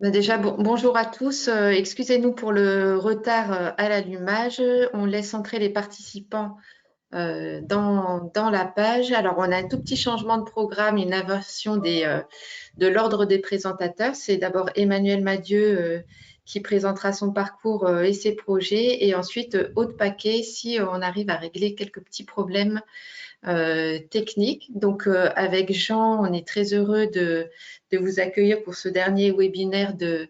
Déjà, bonjour à tous. Excusez-nous pour le retard à l'allumage. On laisse entrer les participants dans la page. Alors, on a un tout petit changement de programme, une inversion de l'ordre des présentateurs. C'est d'abord Emmanuel Madieu qui présentera son parcours et ses projets. Et ensuite, Aude Paquet, si on arrive à régler quelques petits problèmes technique. Donc, avec Jean, on est très heureux de vous accueillir pour ce dernier webinaire de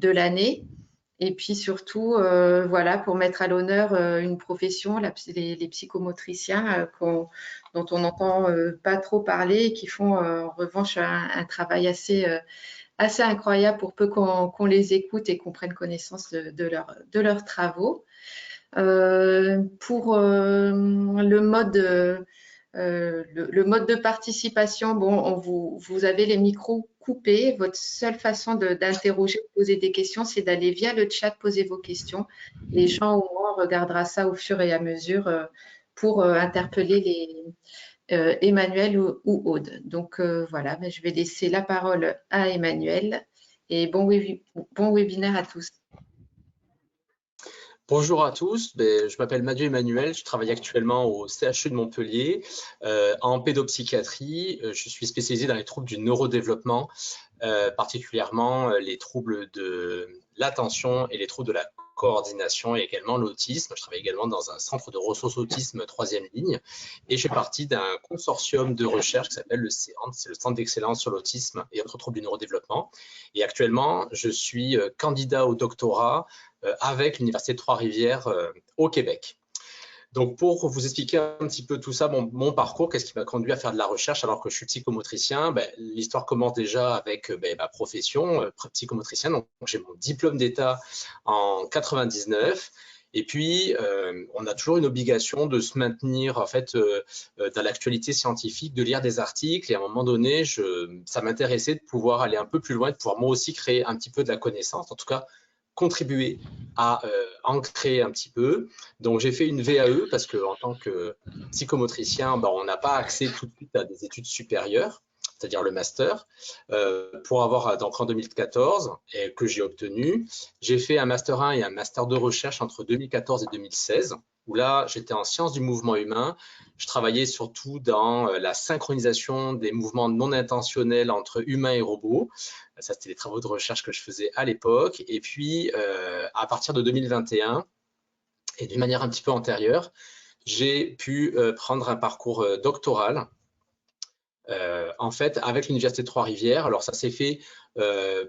l'année. Et puis surtout, voilà, pour mettre à l'honneur une profession, les psychomotriciens, dont on n'entend pas trop parler et qui font en revanche un travail assez incroyable pour peu qu'on les écoute et qu'on prenne connaissance de leurs travaux. Pour le mode de participation, bon, vous avez les micros coupés. Votre seule façon d'interroger ou poser des questions, c'est d'aller via le chat poser vos questions. Et Jean ou moi, on regardera ça au fur et à mesure pour interpeller Emmanuel ou Aude. Donc voilà, mais je vais laisser la parole à Emmanuel et bon webinaire à tous. Bonjour à tous, je m'appelle Madieu Emmanuel, je travaille actuellement au CHU de Montpellier en pédopsychiatrie. Je suis spécialisé dans les troubles du neurodéveloppement, particulièrement les troubles de l'attention et les troubles de la coordination et également l'autisme. Je travaille également dans un centre de ressources autisme 3e ligne et je fais partie d'un consortium de recherche qui s'appelle le CEANT, c'est le Centre d'excellence sur l'autisme et autres troubles du neurodéveloppement. Et actuellement, je suis candidat au doctorat avec l'Université de Trois-Rivières au Québec. Donc, pour vous expliquer un petit peu tout ça, mon parcours, qu'est-ce qui m'a conduit à faire de la recherche alors que je suis psychomotricien, l'histoire commence déjà avec ma profession, psychomotricien. Donc, j'ai mon diplôme d'État en 99. Et puis, on a toujours une obligation de se maintenir en fait dans l'actualité scientifique, de lire des articles. Et à un moment donné, ça m'intéressait de pouvoir aller un peu plus loin, de pouvoir moi aussi créer un petit peu de la connaissance, en tout cas contribuer à en créer un petit peu. Donc, j'ai fait une VAE parce qu'en tant que psychomotricien, on n'a pas accès tout de suite à des études supérieures, c'est-à-dire le master, pour avoir donc en 2014 et que j'ai obtenu. J'ai fait un master 1 et un master 2 recherche entre 2014 et 2016, où là, j'étais en sciences du mouvement humain. Je travaillais surtout dans la synchronisation des mouvements non intentionnels entre humains et robots. Ça, c'était les travaux de recherche que je faisais à l'époque. Et puis, à partir de 2021, et d'une manière un petit peu antérieure, j'ai pu prendre un parcours doctoral en fait, avec l'Université de Trois-Rivières. Alors, ça s'est fait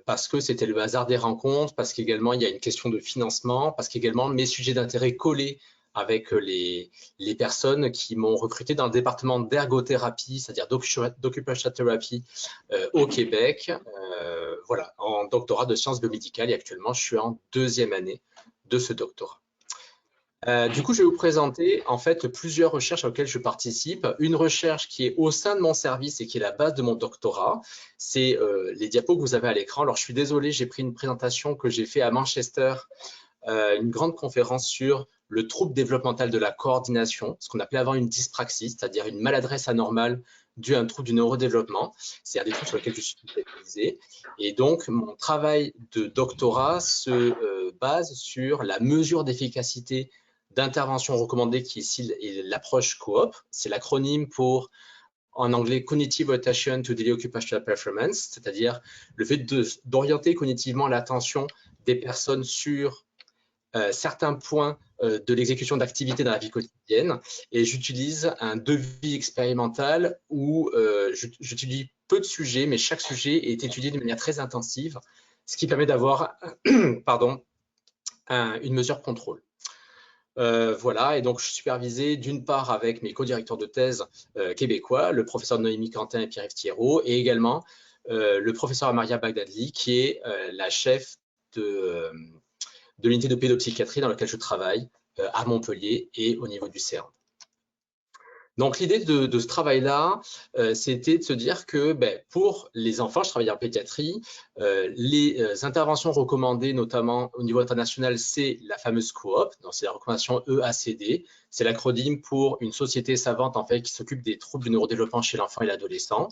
parce que c'était le hasard des rencontres, parce qu'également, il y a une question de financement, parce qu'également, mes sujets d'intérêt collaient avec les personnes qui m'ont recruté dans le département d'ergothérapie, c'est-à-dire d'occupational therapy au Québec, voilà, en doctorat de sciences biomédicales. Et actuellement, je suis en 2e année de ce doctorat. Du coup, je vais vous présenter en fait plusieurs recherches auxquelles je participe. Une recherche qui est au sein de mon service et qui est la base de mon doctorat, c'est les diapos que vous avez à l'écran. Alors, je suis désolé, j'ai pris une présentation que j'ai fait à Manchester, une grande conférence sur le trouble développemental de la coordination, ce qu'on appelait avant une dyspraxie, c'est-à-dire une maladresse anormale due à un trouble du neurodéveloppement. C'est un des trucs sur lesquels je suis spécialisé. Et donc, mon travail de doctorat se base sur la mesure d'efficacité d'intervention recommandée qui ici est l'approche coop. C'est l'acronyme pour, en anglais, Cognitive Orientation to Daily Occupational Performance, c'est-à-dire le fait d'orienter cognitivement l'attention des personnes sur certains points de l'exécution d'activités dans la vie quotidienne. Et j'utilise un devis expérimental où j'utilise peu de sujets, mais chaque sujet est étudié de manière très intensive, ce qui permet d'avoir pardon, une mesure de contrôle. Voilà, et donc je suis supervisé d'une part avec mes co-directeurs de thèse québécois, le professeur Noémie Quentin et Pierre-Yves Thierrot, et également le professeur Amaria Bagdadli, qui est la chef de l'unité de pédopsychiatrie dans laquelle je travaille à Montpellier et au niveau du CERN. Donc l'idée de ce travail-là, c'était de se dire que pour les enfants, je travaille en pédiatrie, les interventions recommandées, notamment au niveau international, c'est la fameuse coop, donc c'est la recommandation EACD, c'est l'acronyme pour une société savante en fait qui s'occupe des troubles du neurodéveloppement chez l'enfant et l'adolescent.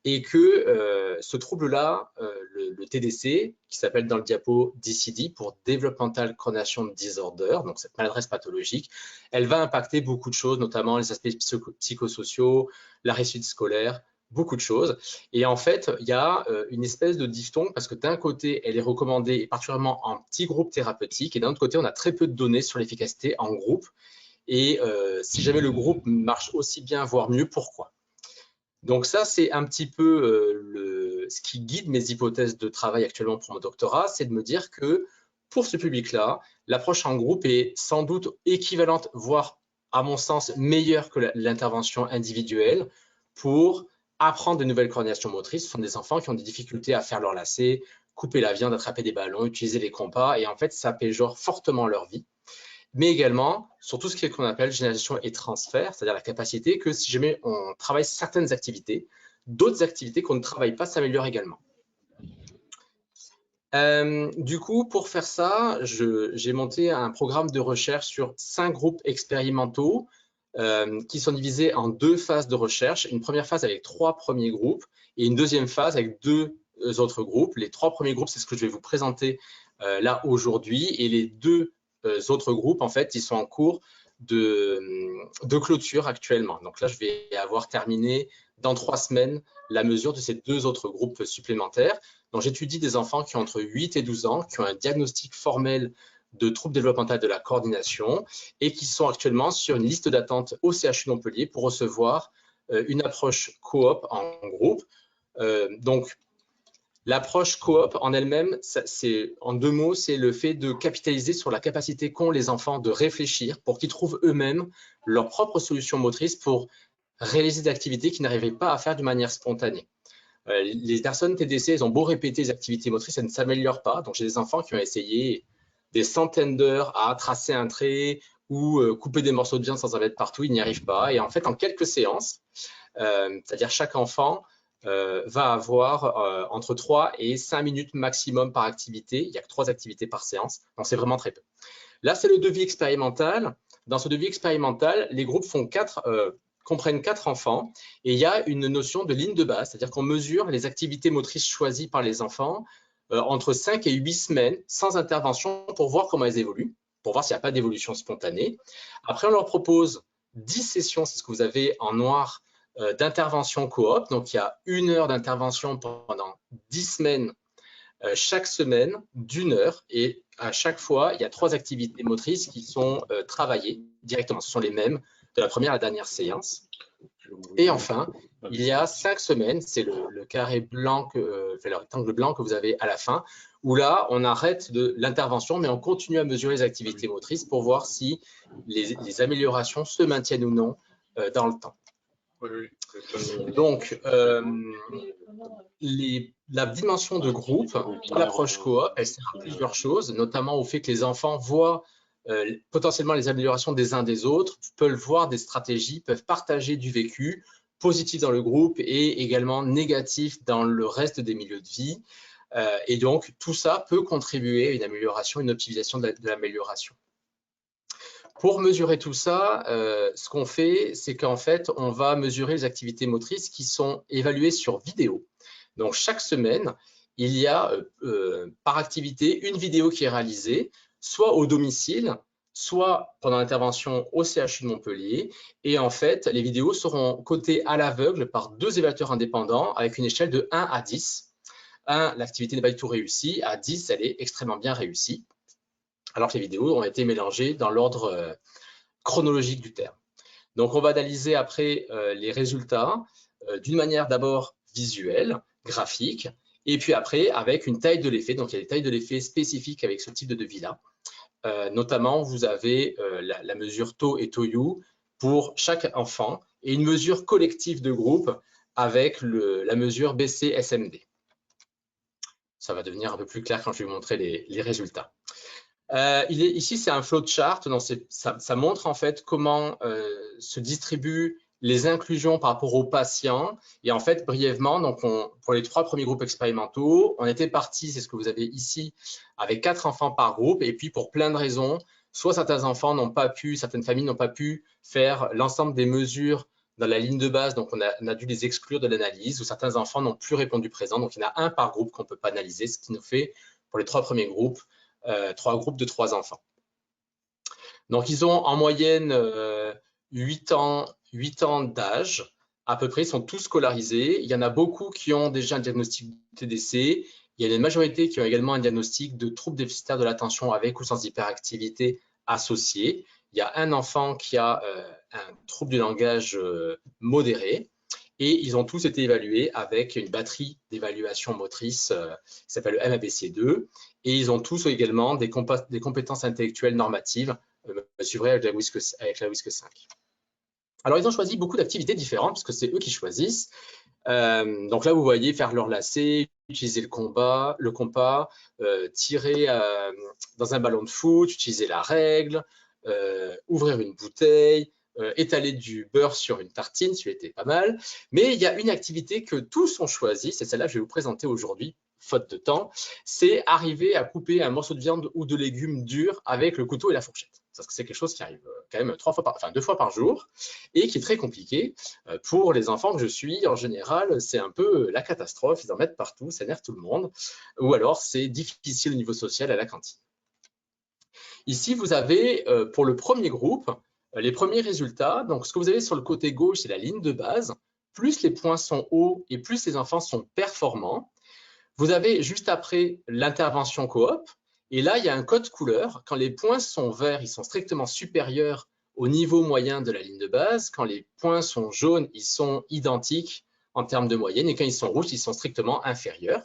et que ce trouble-là, le TDC, qui s'appelle dans le diapo DCD pour Developmental Coordination Disorder, donc cette maladresse pathologique, elle va impacter beaucoup de choses, notamment les aspects psychosociaux, la réussite scolaire, beaucoup de choses. Et en fait, il y a une espèce de diphtongue parce que d'un côté, elle est recommandée, et particulièrement en petits groupes thérapeutiques, et d'un autre côté, on a très peu de données sur l'efficacité en groupe. Et si jamais le groupe marche aussi bien, voire mieux, pourquoi? Donc ça, c'est un petit peu ce qui guide mes hypothèses de travail actuellement pour mon doctorat, c'est de me dire que pour ce public-là, l'approche en groupe est sans doute équivalente, voire à mon sens meilleure que l'intervention individuelle pour apprendre de nouvelles coordinations motrices. Ce sont des enfants qui ont des difficultés à faire leur lacet, couper la viande, attraper des ballons, utiliser les compas, et en fait, ça péjore fortement leur vie. Mais également sur tout ce qu'on appelle généralisation et transfert, c'est-à-dire la capacité que si jamais on travaille certaines activités, d'autres activités qu'on ne travaille pas s'améliorent également. Du coup, pour faire ça, j'ai monté un programme de recherche sur 5 groupes expérimentaux qui sont divisés en 2 phases de recherche. Une première phase avec 3 premiers groupes et une deuxième phase avec 2 autres groupes. Les 3 premiers groupes, c'est ce que je vais vous présenter là aujourd'hui, et les 2 autres groupes, en fait, ils sont en cours de clôture actuellement. Donc là, je vais avoir terminé dans 3 semaines la mesure de ces 2 autres groupes supplémentaires. Donc, j'étudie des enfants qui ont entre 8 et 12 ans, qui ont un diagnostic formel de troubles développementaux de la coordination et qui sont actuellement sur une liste d'attente au CHU de Montpellier pour recevoir une approche coop en groupe. Donc, l'approche coop en elle-même, en 2 mots, c'est le fait de capitaliser sur la capacité qu'ont les enfants de réfléchir pour qu'ils trouvent eux-mêmes leur propre solution motrice pour réaliser des activités qu'ils n'arrivaient pas à faire de manière spontanée. Les personnes TDC, elles ont beau répéter les activités motrices, elles ne s'améliorent pas. Donc, j'ai des enfants qui ont essayé des centaines d'heures à tracer un trait ou couper des morceaux de viande sans en mettre partout, ils n'y arrivent pas. Et en fait, en quelques séances, c'est-à-dire chaque enfant va avoir entre 3 et 5 minutes maximum par activité. Il n'y a que 3 activités par séance, donc c'est vraiment très peu. Là, c'est le devis expérimental. Dans ce devis expérimental, les groupes comprennent 4 enfants et il y a une notion de ligne de base, c'est-à-dire qu'on mesure les activités motrices choisies par les enfants entre 5 et 8 semaines sans intervention pour voir comment elles évoluent, pour voir s'il n'y a pas d'évolution spontanée. Après, on leur propose 10 sessions, c'est ce que vous avez en noir, d'intervention coop. Donc, il y a 1 heure d'intervention pendant 10 semaines chaque semaine d'1 heure, et à chaque fois, il y a 3 activités motrices qui sont travaillées directement. Ce sont les mêmes de la première à la dernière séance. Et enfin, il y a 5 semaines, c'est le carré blanc, le rectangle blanc que vous avez à la fin, où là, on arrête l'intervention, mais on continue à mesurer les activités motrices pour voir si les améliorations se maintiennent ou non dans le temps. Donc, la dimension de groupe dans l'approche coop, elle sert à plusieurs choses, notamment au fait que les enfants voient potentiellement les améliorations des uns des autres, peuvent voir des stratégies, peuvent partager du vécu positif dans le groupe et également négatif dans le reste des milieux de vie. Et donc, tout ça peut contribuer à une amélioration, une optimisation de l'amélioration. Pour mesurer tout ça, ce qu'on fait, c'est qu'en fait, on va mesurer les activités motrices qui sont évaluées sur vidéo. Donc, chaque semaine, il y a par activité une vidéo qui est réalisée, soit au domicile, soit pendant l'intervention au CHU de Montpellier. Et en fait, les vidéos seront cotées à l'aveugle par 2 évaluateurs indépendants avec une échelle de 1 à 10. 1, l'activité n'est pas du tout réussie. À 10, elle est extrêmement bien réussie. Alors que les vidéos ont été mélangées dans l'ordre chronologique du terme. Donc, on va analyser après les résultats d'une manière d'abord visuelle, graphique, et puis après avec une taille de l'effet. Donc, il y a des tailles de l'effet spécifiques avec ce type de devis-là. Notamment, vous avez la mesure tau et tau-u pour chaque enfant et une mesure collective de groupe avec la mesure BC-SMD. Ça va devenir un peu plus clair quand je vais vous montrer les résultats. Ici, c'est un flowchart. Ça montre en fait comment se distribuent les inclusions par rapport aux patients. Et en fait, brièvement, donc pour les 3 premiers groupes expérimentaux, on était parti, c'est ce que vous avez ici, avec 4 enfants par groupe. Et puis, pour plein de raisons, soit certains enfants n'ont pas pu, certaines familles n'ont pas pu faire l'ensemble des mesures dans la ligne de base, donc on a dû les exclure de l'analyse, où certains enfants n'ont plus répondu présent. Donc, il y en a un par groupe qu'on ne peut pas analyser, ce qui nous fait, pour les 3 premiers groupes, 3 groupes de 3 enfants. Donc, ils ont en moyenne 8 ans d'âge, à peu près, ils sont tous scolarisés. Il y en a beaucoup qui ont déjà un diagnostic de TDC. Il y a une majorité qui ont également un diagnostic de troubles déficitaires de l'attention avec ou sans hyperactivité associé. Il y a un enfant qui a un trouble du langage modéré et ils ont tous été évalués avec une batterie d'évaluation motrice qui s'appelle le MABC2 et ils ont tous également des compétences intellectuelles normatives mesurées avec la WISC 5. Alors, ils ont choisi beaucoup d'activités différentes parce que c'est eux qui choisissent. Donc là, vous voyez faire leur lacet, utiliser le compas, tirer dans un ballon de foot, utiliser la règle, ouvrir une bouteille, étaler du beurre sur une tartine, celui était pas mal. Mais il y a une activité que tous ont choisie, c'est celle-là que je vais vous présenter aujourd'hui, faute de temps, c'est arriver à couper un morceau de viande ou de légumes durs avec le couteau et la fourchette. Parce que c'est quelque chose qui arrive quand même 2 fois par jour et qui est très compliqué. Pour les enfants que je suis, en général, c'est un peu la catastrophe. Ils en mettent partout, ça énerve tout le monde. Ou alors, c'est difficile au niveau social à la cantine. Ici, vous avez, pour le premier groupe, les premiers résultats. Donc, ce que vous avez sur le côté gauche, c'est la ligne de base. Plus les points sont hauts et plus les enfants sont performants. Vous avez juste après l'intervention coop. Et là, il y a un code couleur. Quand les points sont verts, ils sont strictement supérieurs au niveau moyen de la ligne de base. Quand les points sont jaunes, ils sont identiques en termes de moyenne. Et quand ils sont rouges, ils sont strictement inférieurs.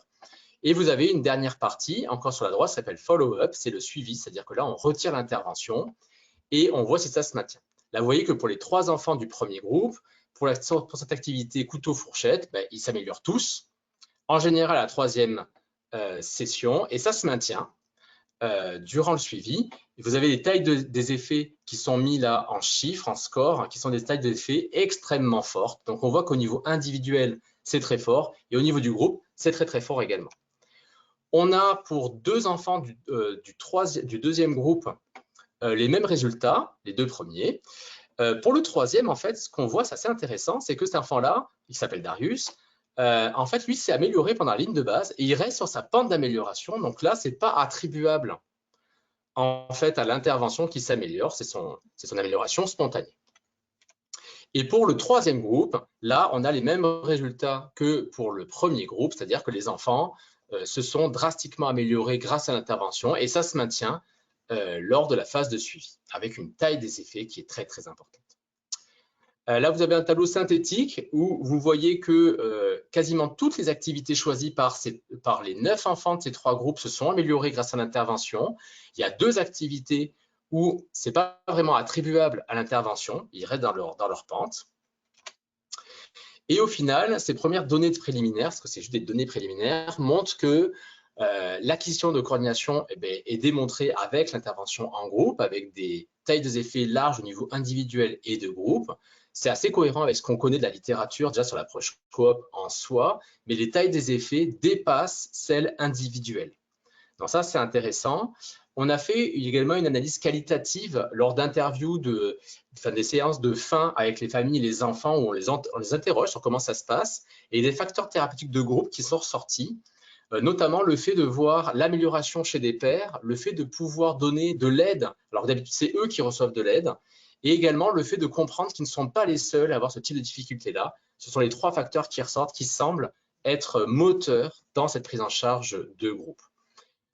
Et vous avez une dernière partie, encore sur la droite, ça s'appelle follow-up, c'est le suivi. C'est-à-dire que là, on retire l'intervention et on voit si ça se maintient. Là, vous voyez que pour les 3 enfants du premier groupe, pour cette activité couteau-fourchette, ben, ils s'améliorent tous. En général, à la 3e session, et ça se maintient durant le suivi. Et vous avez les tailles des effets qui sont mis là en chiffres, en scores, qui sont des tailles d'effets extrêmement fortes. Donc, on voit qu'au niveau individuel, c'est très fort, et au niveau du groupe, c'est très, très fort également. On a pour 2 enfants du 2e groupe les mêmes résultats, les 2 premiers. Pour le 3e, en fait, ce qu'on voit, c'est assez intéressant, c'est que cet enfant-là, il s'appelle Darius, en fait, lui, s'est amélioré pendant la ligne de base et il reste sur sa pente d'amélioration. Donc là, ce n'est pas attribuable en fait à l'intervention qui s'améliore, c'est son amélioration spontanée. Et pour le 3e groupe, là, on a les mêmes résultats que pour le premier groupe, c'est-à-dire que les enfants se sont drastiquement améliorés grâce à l'intervention et ça se maintient lors de la phase de suivi, avec une taille des effets qui est très, très importante. Là, vous avez un tableau synthétique où vous voyez que quasiment toutes les activités choisies par les 9 enfants de ces 3 groupes se sont améliorées grâce à l'intervention. Il y a 2 activités où ce n'est pas vraiment attribuable à l'intervention, ils restent dans leur pente. Et au final, ces premières données préliminaires, parce que c'est juste des données préliminaires, montrent que l'acquisition de coordination est démontrée avec l'intervention en groupe, avec des tailles des effets larges au niveau individuel et de groupe. C'est assez cohérent avec ce qu'on connaît de la littérature, déjà sur l'approche coop en soi, mais les tailles des effets dépassent celles individuelles. Donc ça, c'est intéressant. On a fait également une analyse qualitative lors d'interviews, des séances de fin avec les familles et les enfants où on les interroge sur comment ça se passe et des facteurs thérapeutiques de groupe qui sont ressortis. Notamment le fait de voir l'amélioration chez des pairs, le fait de pouvoir donner de l'aide, alors d'habitude c'est eux qui reçoivent de l'aide, et également le fait de comprendre qu'ils ne sont pas les seuls à avoir ce type de difficulté-là. Ce sont les 3 facteurs qui ressortent, qui semblent être moteurs dans cette prise en charge de groupe.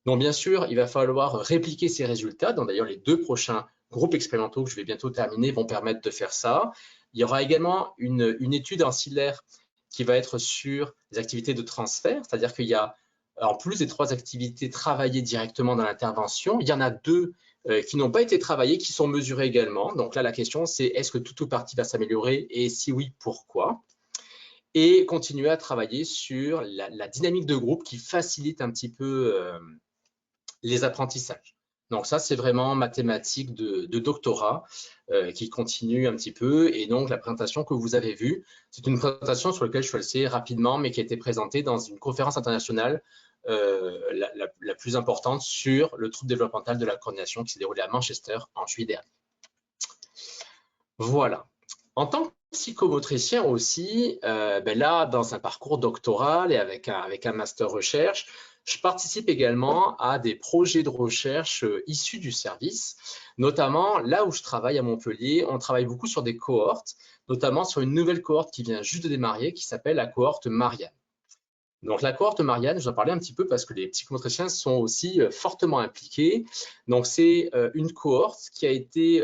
Donc bien sûr, il va falloir répliquer ces résultats, donc d'ailleurs les 2 prochains groupes expérimentaux que je vais bientôt terminer vont permettre de faire ça. Il y aura également une étude ancillaire qui va être sur les activités de transfert, c'est-à-dire qu'il y a en plus des 3 activités travaillées directement dans l'intervention, il y en a 2 qui n'ont pas été travaillées, qui sont mesurées également. Donc là, la question, c'est est-ce que tout ou partie va s'améliorer et si oui, pourquoi? Et continuer à travailler sur la dynamique de groupe qui facilite un petit peu les apprentissages. Donc ça, c'est vraiment mathématiques de doctorat qui continue un petit peu. Et donc, la présentation que vous avez vue, c'est une présentation sur laquelle je suis allé rapidement, mais qui a été présentée dans une conférence internationale la plus importante sur le trouble développemental de la coordination qui s'est déroulée à Manchester en juillet dernier. Voilà. En tant que psychomotricien aussi, là, dans un parcours doctoral et avec un master recherche, je participe également à des projets de recherche issus du service. Notamment, là où je travaille à Montpellier, on travaille beaucoup sur des cohortes, notamment sur une nouvelle cohorte qui vient juste de démarrer, qui s'appelle la cohorte Marianne. Donc la cohorte Marianne, je vous en parlais un petit peu parce que les psychomotriciens sont aussi fortement impliqués. Donc c'est une cohorte qui a été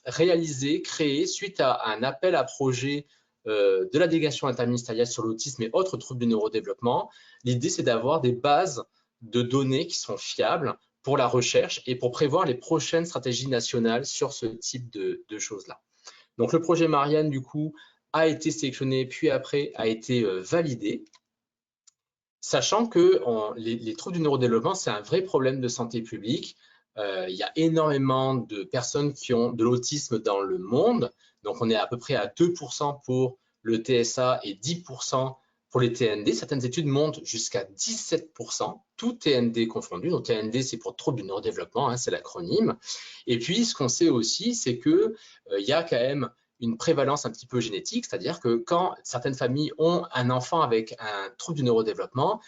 réalisée, créée suite à un appel à projet de la délégation interministérielle sur l'autisme et autres troubles du neurodéveloppement. L'idée, c'est d'avoir des bases de données qui sont fiables pour la recherche et pour prévoir les prochaines stratégies nationales sur ce type de choses-là. Donc le projet Marianne, du coup, a été sélectionné, puis après a été validé. Sachant que les troubles du neurodéveloppement, c'est un vrai problème de santé publique. Il y a énormément de personnes qui ont de l'autisme dans le monde. Donc, on est à peu près à 2% pour le TSA et 10% pour les TND. Certaines études montent jusqu'à 17%, tout TND confondu. Donc, TND, c'est pour troubles du neurodéveloppement, hein, c'est l'acronyme. Et puis, ce qu'on sait aussi, c'est qu'il y a quand même une prévalence un petit peu génétique, c'est-à-dire que quand certaines familles ont un enfant avec un trouble du neurodéveloppement,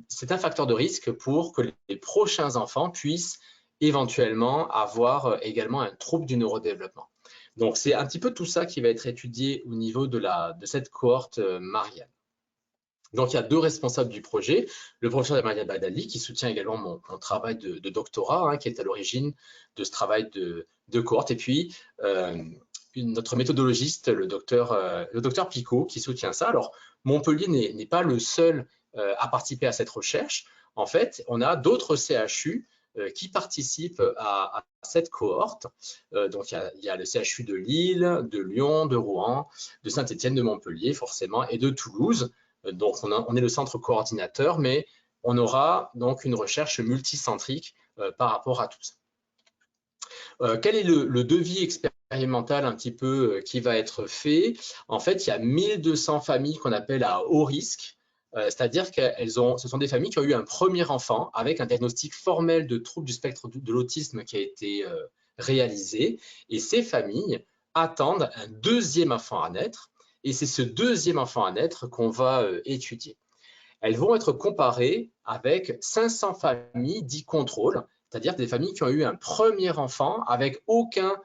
c'est un facteur de risque pour que les prochains enfants puissent éventuellement avoir également un trouble du neurodéveloppement. Donc, c'est un petit peu tout ça qui va être étudié au niveau de cette cohorte Marianne. Donc, il y a deux responsables du projet, le professeur Marianne Badali, qui soutient également mon travail de doctorat, hein, qui est à l'origine de ce travail de cohorte, et puis notre méthodologiste, le docteur Picot, qui soutient ça. Alors, Montpellier n'est pas le seul à participer à cette recherche. En fait, on a d'autres CHU qui participent à cette cohorte. Donc, il y a le CHU de Lille, de Lyon, de Rouen, de Saint-Étienne, de Montpellier, forcément, et de Toulouse. Donc, on est le centre coordinateur, mais on aura donc une recherche multicentrique par rapport à tout ça. Quel est le devis expérimental un petit peu qui va être fait? En fait, il y a 1200 familles qu'on appelle à haut risque, c'est-à-dire que ce sont des familles qui ont eu un premier enfant avec un diagnostic formel de trouble du spectre de l'autisme qui a été réalisé. Et ces familles attendent un deuxième enfant à naître. Et c'est ce deuxième enfant à naître qu'on va étudier. Elles vont être comparées avec 500 familles dites contrôle, c'est-à-dire des familles qui ont eu un premier enfant avec aucun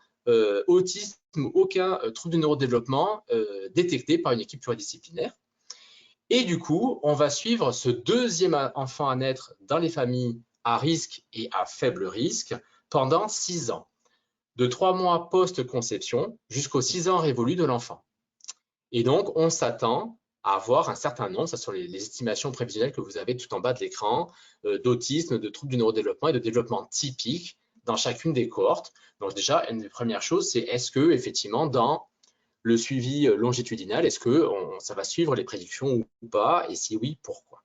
autisme, aucun trouble du neurodéveloppement détecté par une équipe pluridisciplinaire. Et du coup, on va suivre ce deuxième enfant à naître dans les familles à risque et à faible risque pendant 6 ans, de 3 mois post-conception jusqu'aux 6 ans révolus de l'enfant. Et donc, on s'attend à avoir un certain nombre, ça sont les estimations prévisionnelles que vous avez tout en bas de l'écran, d'autisme, de troubles du neurodéveloppement et de développement typique dans chacune des cohortes. Donc déjà, une des premières choses, c'est est-ce que effectivement dans le suivi longitudinal, est-ce que ça va suivre les prédictions ou pas, et si oui, pourquoi?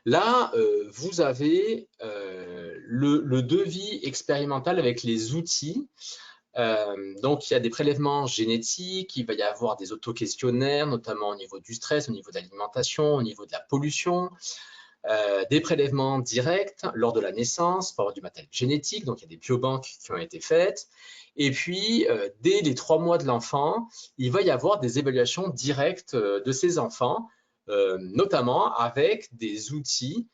Là, vous avez le devis expérimental avec les outils. Donc, il y a des prélèvements génétiques, il va y avoir des autoquestionnaires, notamment au niveau du stress, au niveau de l'alimentation, au niveau de la pollution, des prélèvements directs lors de la naissance pour avoir du matériel génétique, donc il y a des biobanques qui ont été faites. Et puis, dès les 3 mois de l'enfant, il va y avoir des évaluations directes de ces enfants, notamment avec des outils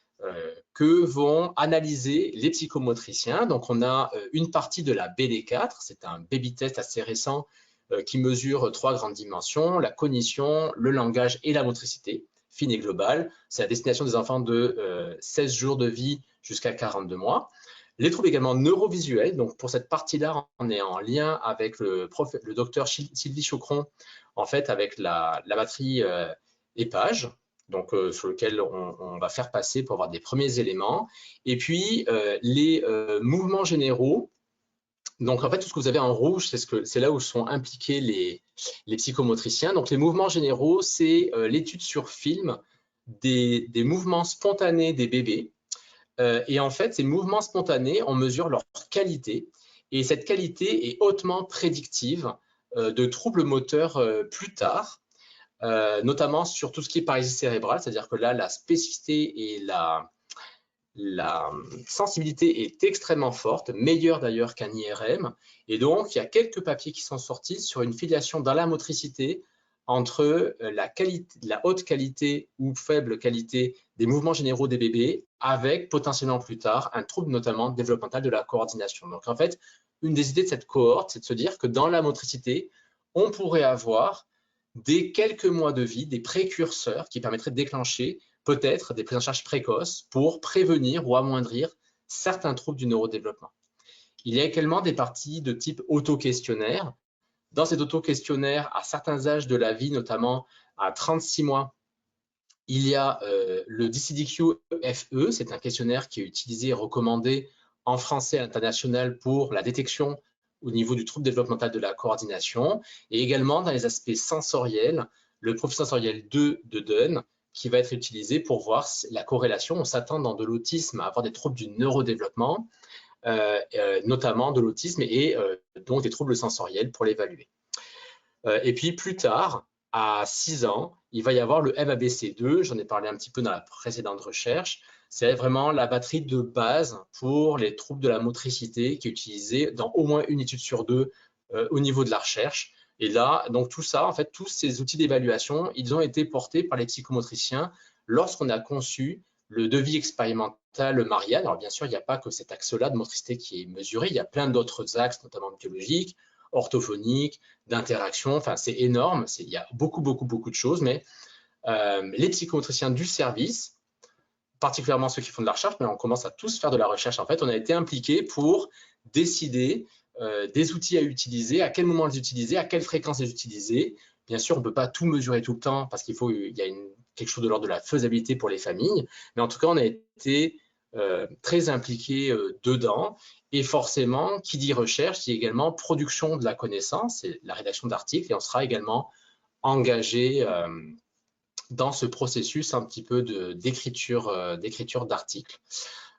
que vont analyser les psychomotriciens. Donc, on a une partie de la BD4, c'est un baby test assez récent qui mesure 3 grandes dimensions, la cognition, le langage et la motricité, fine et globale. C'est à destination des enfants de 16 jours de vie jusqu'à 42 mois. Les troubles également neurovisuels, donc pour cette partie-là, on est en lien avec le docteur Sylvie Chocron, en fait, avec la batterie EPAGE, donc sur lequel on va faire passer pour avoir des premiers éléments. Et puis, les mouvements généraux. Donc, en fait, tout ce que vous avez en rouge, c'est là où sont impliqués les psychomotriciens. Donc, les mouvements généraux, c'est l'étude sur film des mouvements spontanés des bébés. Et en fait, ces mouvements spontanés, on mesure leur qualité. Et cette qualité est hautement prédictive de troubles moteurs plus tard. Notamment sur tout ce qui est paralysie cérébrale, c'est-à-dire que là, la spécificité et la sensibilité est extrêmement forte, meilleure d'ailleurs qu'un IRM. Et donc, il y a quelques papiers qui sont sortis sur une filiation dans la motricité entre la haute qualité ou faible qualité des mouvements généraux des bébés avec potentiellement plus tard un trouble notamment développemental de la coordination. Donc, en fait, une des idées de cette cohorte, c'est de se dire que dans la motricité, on pourrait avoir dès quelques mois de vie des précurseurs qui permettraient de déclencher peut-être des prises en charge précoces pour prévenir ou amoindrir certains troubles du neurodéveloppement. Il y a également des parties de type auto-questionnaire. Dans cet auto-questionnaire, à certains âges de la vie, notamment à 36 mois, il y a le DCDQ-FE, c'est un questionnaire qui est utilisé et recommandé en français et international pour la détection au niveau du trouble développemental de la coordination, et également dans les aspects sensoriels, le profil sensoriel 2 de Dunn, qui va être utilisé pour voir la corrélation. On s'attend dans de l'autisme à avoir des troubles du neurodéveloppement, notamment de l'autisme et donc des troubles sensoriels pour l'évaluer. Et puis plus tard, à 6 ans, il va y avoir le MABC2, j'en ai parlé un petit peu dans la précédente recherche, c'est vraiment la batterie de base pour les troubles de la motricité qui est utilisée dans au moins une étude sur 2 au niveau de la recherche. Et là, donc tout ça, en fait, tous ces outils d'évaluation, ils ont été portés par les psychomotriciens lorsqu'on a conçu le devis expérimental Marianne. Alors bien sûr, il n'y a pas que cet axe-là de motricité qui est mesuré, il y a plein d'autres axes, notamment biologiques, orthophoniques, d'interaction, enfin c'est énorme, il y a beaucoup de choses, mais les psychomotriciens du service, particulièrement ceux qui font de la recherche, mais on commence à tous faire de la recherche en fait, on a été impliqués pour décider des outils à utiliser, à quel moment les utiliser, à quelle fréquence les utiliser. Bien sûr, on ne peut pas tout mesurer tout le temps parce qu'il y a quelque chose de l'ordre de la faisabilité pour les familles, mais en tout cas, on a été très impliqués dedans. Et forcément, qui dit recherche, dit également production de la connaissance et la rédaction d'articles, et on sera également engagé dans ce processus un petit peu d'écriture d'articles.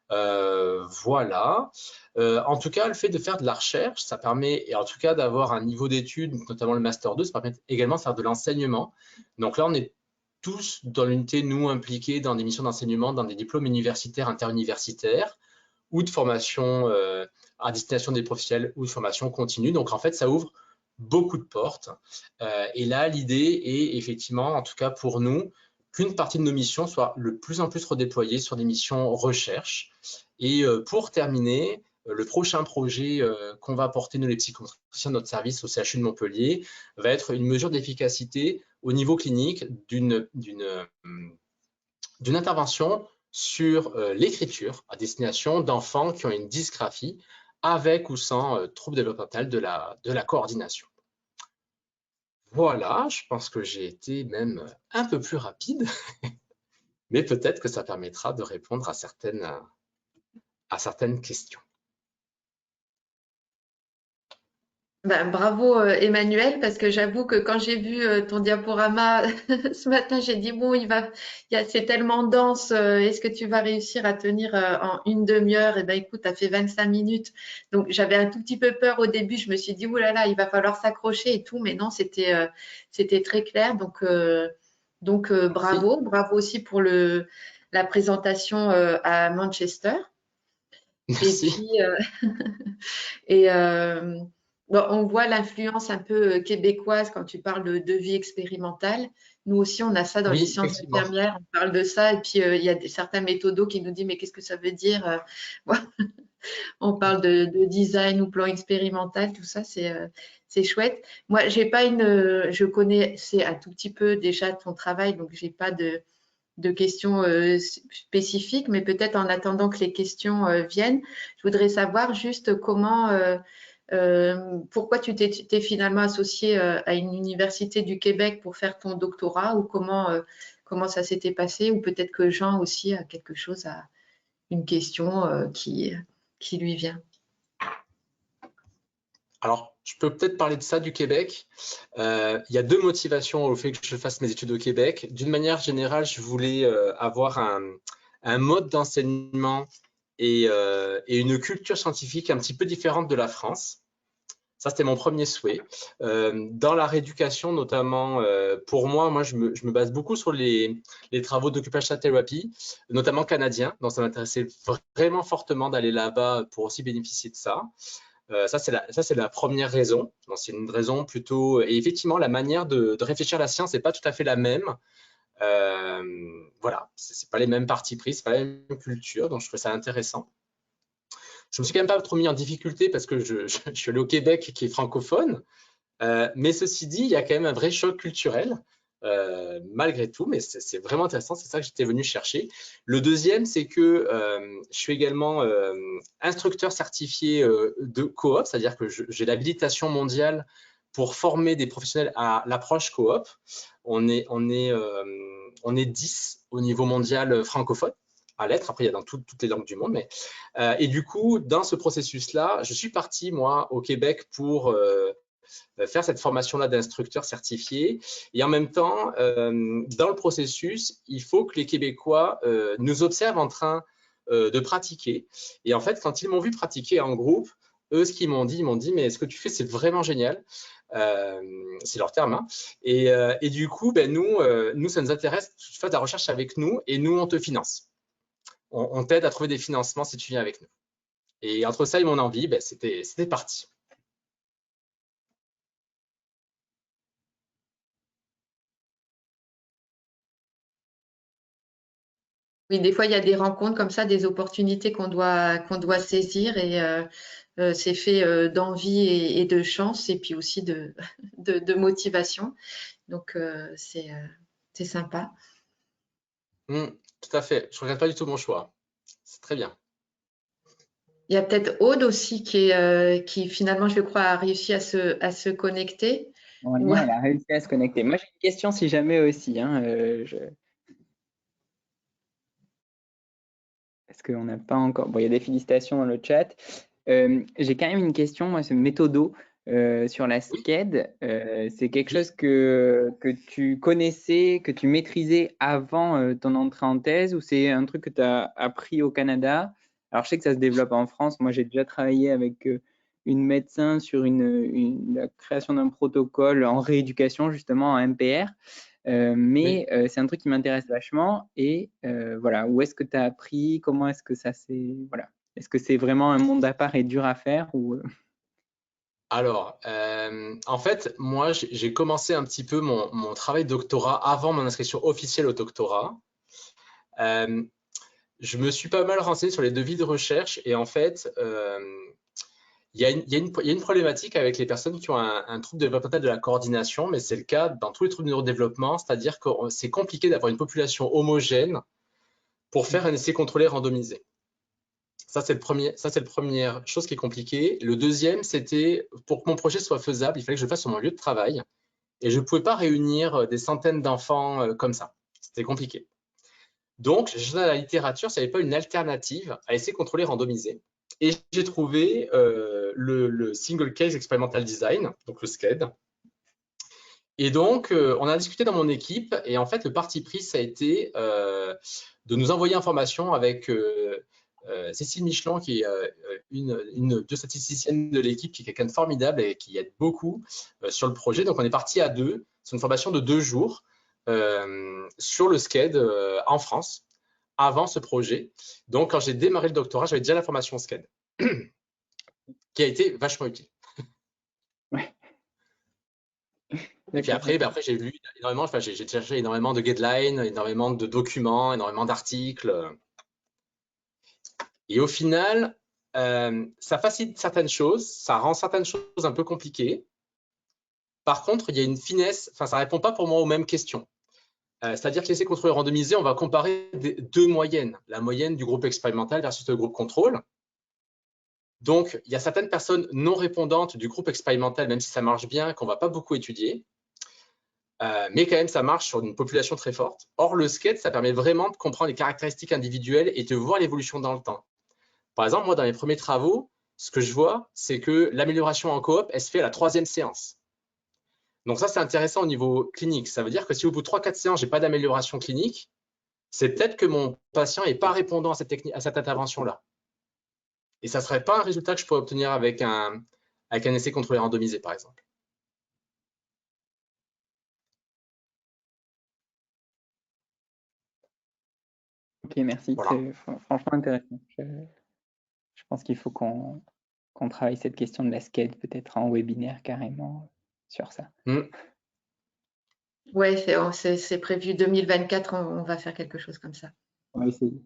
Voilà. En tout cas, le fait de faire de la recherche, ça permet, et en tout cas d'avoir un niveau d'études, notamment le Master 2, ça permet également de faire de l'enseignement. Donc là, on est tous dans l'unité, nous, impliqués dans des missions d'enseignement, dans des diplômes universitaires, interuniversitaires, ou de formation à destination des professionnels ou de formation continue. Donc, en fait, ça ouvre beaucoup de portes. Et là, l'idée est effectivement, en tout cas pour nous, qu'une partie de nos missions soit de plus en plus redéployée sur des missions recherche. Et pour terminer, le prochain projet qu'on va porter, nous les psychomotriciens de notre service au CHU de Montpellier, va être une mesure d'efficacité au niveau clinique d'une intervention sur l'écriture à destination d'enfants qui ont une dysgraphie avec ou sans trouble développemental de la coordination. Voilà, je pense que j'ai été même un peu plus rapide, mais peut-être que ça permettra de répondre à certaines questions. Ben, bravo Emmanuel, parce que j'avoue que quand j'ai vu ton diaporama ce matin, j'ai dit bon, c'est tellement dense, est-ce que tu vas réussir à tenir en une demi-heure? Et ben écoute, tu as fait 25 minutes. Donc j'avais un tout petit peu peur au début, je me suis dit oulala, il va falloir s'accrocher et tout, mais non, c'était très clair. Donc bravo aussi pour la présentation à Manchester. Merci. Et puis bon, on voit l'influence un peu québécoise quand tu parles de vie expérimentale. Nous aussi, on a ça dans les sciences infirmières, on parle de ça. Et puis, il y a certains méthodos qui nous disent, mais qu'est-ce que ça veut dire? On parle de design ou plan expérimental, tout ça, c'est chouette. Moi, je connais un tout petit peu déjà ton travail, donc j'ai pas de questions spécifiques, mais peut-être en attendant que les questions viennent, je voudrais savoir juste pourquoi tu t'es finalement associé à une université du Québec pour faire ton doctorat, ou comment ça s'était passé, ou peut-être que Jean aussi a quelque chose, une question qui lui vient. Alors, je peux peut-être parler de ça du Québec. Il y a deux motivations au fait que je fasse mes études au Québec. D'une manière générale, je voulais avoir un mode d'enseignement et une culture scientifique un petit peu différente de la France. Ça, c'était mon premier souhait. Dans la rééducation, notamment, pour moi, je me base beaucoup sur les travaux d'occupational therapy, notamment canadiens. Donc, ça m'intéressait vraiment fortement d'aller là-bas pour aussi bénéficier de ça. Ça, c'est la première raison. C'est une raison plutôt… Et effectivement, la manière de réfléchir à la science n'est pas tout à fait la même. Voilà, c'est pas les mêmes partis pris, c'est pas la même culture, donc je trouve ça intéressant. Je me suis quand même pas trop mis en difficulté parce que je suis allé au Québec qui est francophone, mais ceci dit, il y a quand même un vrai choc culturel malgré tout, mais c'est vraiment intéressant, c'est ça que j'étais venu chercher. Le deuxième, c'est que je suis également instructeur certifié de coop, c'est-à-dire que j'ai l'habilitation mondiale pour former des professionnels à l'approche coop. On est 10 au niveau mondial francophone à l'être. Après, il y a dans toutes les langues du monde. Et du coup, dans ce processus-là, je suis parti, moi, au Québec pour faire cette formation-là d'instructeur certifié. Et en même temps, dans le processus, il faut que les Québécois nous observent en train de pratiquer. Et en fait, quand ils m'ont vu pratiquer en groupe, eux, ce qu'ils m'ont dit, mais ce que tu fais, c'est vraiment génial. C'est leur terme. Hein. Et du coup, nous, ça nous intéresse que tu fasses de la recherche avec nous et nous, on te finance. On t'aide à trouver des financements si tu viens avec nous. Et entre ça et mon envie, c'était parti. Oui, des fois, il y a des rencontres comme ça, des opportunités qu'on doit saisir et c'est fait d'envie et de chance et puis aussi de motivation. Donc, c'est sympa. Tout à fait. Je ne regrette pas du tout mon choix. C'est très bien. Il y a peut-être Aude aussi qui finalement, je crois, a réussi à se connecter. En Ou- lien, elle a réussi à se connecter. Moi, j'ai une question si jamais aussi. Hein, Parce qu'on n'a pas encore. Bon, il y a des félicitations dans le chat. J'ai quand même une question. Moi, c'est méthodo sur la Oui, SCED. C'est quelque oui. chose que tu connaissais, que tu maîtrisais avant ton entrée en thèse ou c'est un truc que tu as appris au Canada? Alors, je sais que ça se développe en France. Moi, j'ai déjà travaillé avec une médecin sur la création d'un protocole en rééducation, justement en MPR. Oui. C'est un truc qui m'intéresse vachement. Et voilà, où est-ce que tu as appris? Comment est-ce que ça s'est… Voilà. Est-ce que c'est vraiment un monde à part et dur à faire ou… Alors, en fait, moi, j'ai commencé un petit peu mon travail de doctorat avant mon inscription officielle au doctorat. Euh, je me suis pas mal renseigné sur les devis de recherche et en fait, il y a une problématique avec les personnes qui ont un trouble développemental de la coordination, mais c'est le cas dans tous les troubles de neurodéveloppement, c'est-à-dire que c'est compliqué d'avoir une population homogène pour faire un essai contrôlé randomisé. Ça, c'est la première chose qui est compliquée. Le deuxième, c'était pour que mon projet soit faisable, il fallait que je le fasse sur mon lieu de travail. Et je ne pouvais pas réunir des centaines d'enfants comme ça. C'était compliqué. Donc, j'ai cherché dans la littérature s'il n'y avait pas une alternative à essayer contrôler randomisé. Et j'ai trouvé le Single Case Experimental Design, donc le SCED. Et donc, on a discuté dans mon équipe. Et en fait, le parti pris, ça a été de nous envoyer information avec Cécile Michelon, qui est une biostatisticienne de l'équipe, qui est quelqu'un de formidable et qui aide beaucoup sur le projet. Donc, on est parti à deux. C'est une formation de 2 jours sur le SCED en France, avant ce projet. Donc, quand j'ai démarré le doctorat, j'avais déjà la formation SCED, qui a été vachement utile. Ouais. Et puis après, j'ai lu énormément, enfin, j'ai cherché énormément de guidelines, énormément de documents, énormément d'articles. Et au final, ça facilite certaines choses, ça rend certaines choses un peu compliquées. Par contre, il y a une finesse, enfin, ça ne répond pas pour moi aux mêmes questions. C'est-à-dire que l'essai contrôlé randomisé, on va comparer deux moyennes, la moyenne du groupe expérimental versus le groupe contrôle. Donc, il y a certaines personnes non répondantes du groupe expérimental, même si ça marche bien, qu'on ne va pas beaucoup étudier. Mais quand même, ça marche sur une population très forte. Or, le SCED, ça permet vraiment de comprendre les caractéristiques individuelles et de voir l'évolution dans le temps. Par exemple, moi, dans mes premiers travaux, ce que je vois, c'est que l'amélioration en coop, elle se fait à la 3e séance. Donc ça, c'est intéressant au niveau clinique. Ça veut dire que si au bout de 3-4 séances, je n'ai pas d'amélioration clinique, c'est peut-être que mon patient n'est pas répondant à cette intervention-là. Et ça ne serait pas un résultat que je pourrais obtenir avec un avec un essai contrôlé randomisé, par exemple. Ok, merci. Voilà. C'est franchement intéressant. Je pense qu'il faut qu'on travaille cette question de la scale peut-être en webinaire carrément sur ça. Ouais, c'est prévu 2024, on va faire quelque chose comme ça. On va essayer.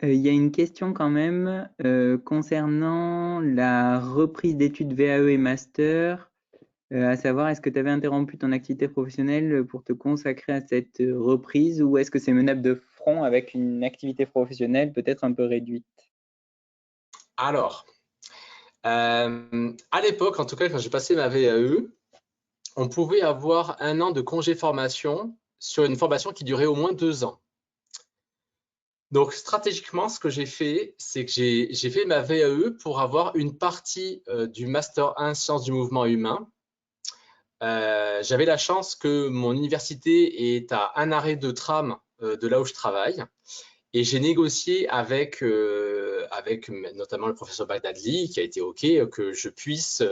Il y a une question quand même concernant la reprise d'études VAE et master, à savoir est-ce que tu avais interrompu ton activité professionnelle pour te consacrer à cette reprise ou est-ce que c'est menable de front avec une activité professionnelle peut-être un peu réduite? Alors, à l'époque, en tout cas, quand j'ai passé ma VAE, on pouvait avoir 1 an de congé formation sur une formation qui durait au moins 2 ans. Donc, stratégiquement, ce que j'ai fait, c'est que j'ai fait ma VAE pour avoir une partie du Master 1 Sciences du mouvement humain. J'avais la chance que mon université est à un arrêt de tram de là où je travaille. Et j'ai négocié avec notamment le professeur Bagdadli, qui a été OK, que je puisse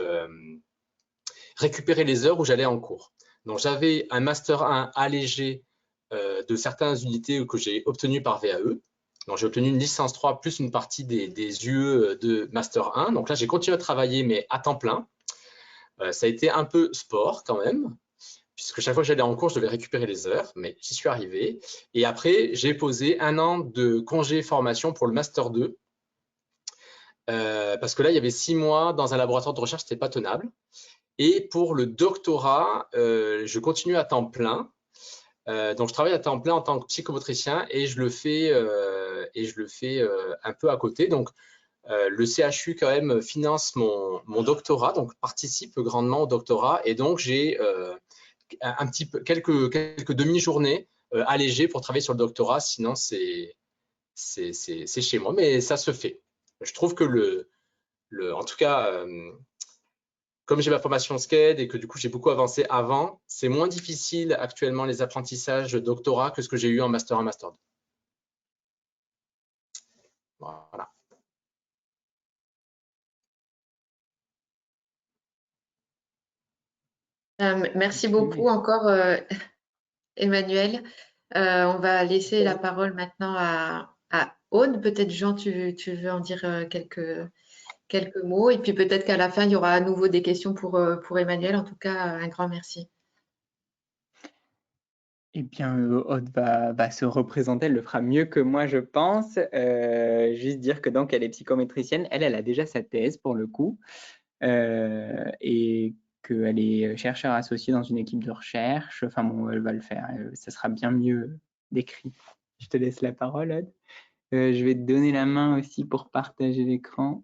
récupérer les heures où j'allais en cours. Donc, j'avais un Master 1 allégé de certaines unités que j'ai obtenues par VAE. Donc, j'ai obtenu une licence 3 plus une partie des UE de Master 1. Donc là, j'ai continué à travailler, mais à temps plein. Ça a été un peu sport quand même, puisque chaque fois que j'allais en cours, je devais récupérer les heures, mais j'y suis arrivé. Et après, j'ai posé 1 an de congé formation pour le Master 2, parce que là, il y avait 6 mois dans un laboratoire de recherche, c'était pas tenable. Et pour le doctorat, je continue à temps plein. Donc, je travaille à temps plein en tant que psychomotricien et je le fais un peu à côté. Donc, le CHU quand même finance mon doctorat, donc participe grandement au doctorat. Et donc, j'ai un petit peu quelques demi-journées allégées pour travailler sur le doctorat. Sinon, c'est chez moi, mais ça se fait. Je trouve que en tout cas, comme j'ai ma formation SCED et que du coup j'ai beaucoup avancé avant, c'est moins difficile actuellement les apprentissages doctorat que ce que j'ai eu en Master 1, Master 2. Voilà. Merci beaucoup encore, Emmanuel. On va laisser la parole maintenant à Aude. Peut-être, Jean, tu veux en dire quelques mots. Et puis peut-être qu'à la fin, il y aura à nouveau des questions pour Emmanuel. En tout cas, un grand merci. Eh bien, Aude va se représenter, elle le fera mieux que moi, je pense. Juste dire que donc, elle est psychométricienne. Elle a déjà sa thèse pour le coup. Et qu'elle est chercheur associée dans une équipe de recherche. Enfin bon, elle va le faire. Ça sera bien mieux décrit. Je te laisse la parole, Aude. Je vais te donner la main aussi pour partager l'écran.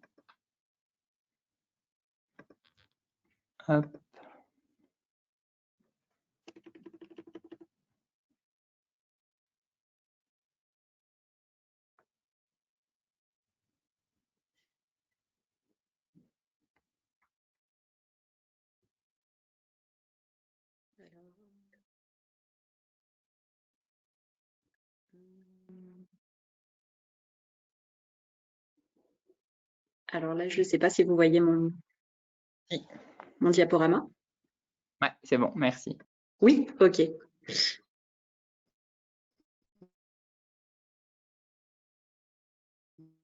Hop. Alors là, je ne sais pas si vous voyez mon diaporama. Ouais, c'est bon, merci. Oui, ok.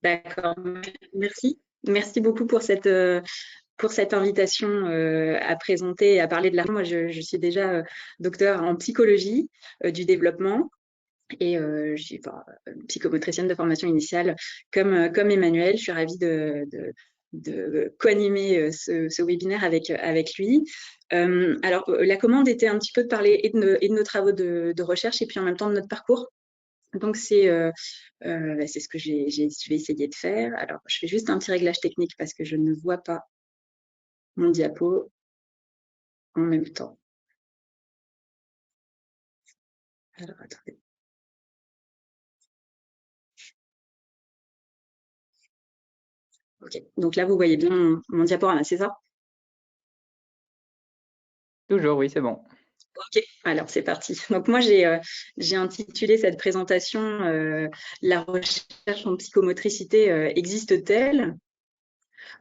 D'accord, merci. Merci beaucoup pour cette invitation à présenter et à parler de la. Moi, je suis déjà docteur en psychologie du développement et je suis psychomotricienne de formation initiale comme Emmanuel. Je suis ravie de co-animer ce webinaire avec lui. Alors, la commande était un petit peu de parler et de nos travaux de recherche et puis en même temps de notre parcours. Donc, c'est ce que je vais essayer de faire. Alors, je fais juste un petit réglage technique parce que je ne vois pas mon diapo en même temps. Alors, attendez. Ok, donc là, vous voyez bien mon diaporama, c'est ça? Toujours, oui, c'est bon. Ok, alors c'est parti. Donc moi j'ai intitulé cette présentation La recherche en psychomotricité existe-t-elle?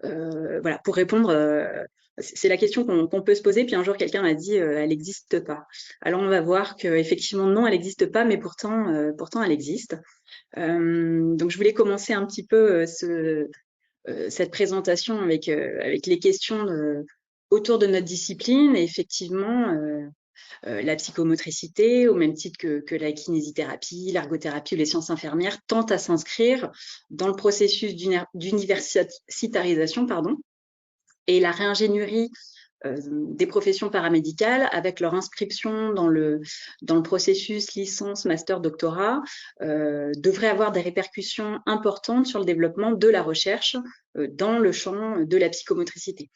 Voilà, pour répondre, c'est la question qu'on peut se poser. Puis un jour quelqu'un m'a dit elle n'existe pas. Alors on va voir qu'effectivement non, elle n'existe pas, mais pourtant elle existe. Donc je voulais commencer un petit peu cette présentation avec les questions autour de notre discipline. Et effectivement, la psychomotricité, au même titre que la kinésithérapie, l'ergothérapie ou les sciences infirmières, tente à s'inscrire dans le processus d'universitarisation, et la réingénierie des professions paramédicales avec leur inscription dans le processus licence, master, doctorat devrait avoir des répercussions importantes sur le développement de la recherche dans le champ de la psychomotricité.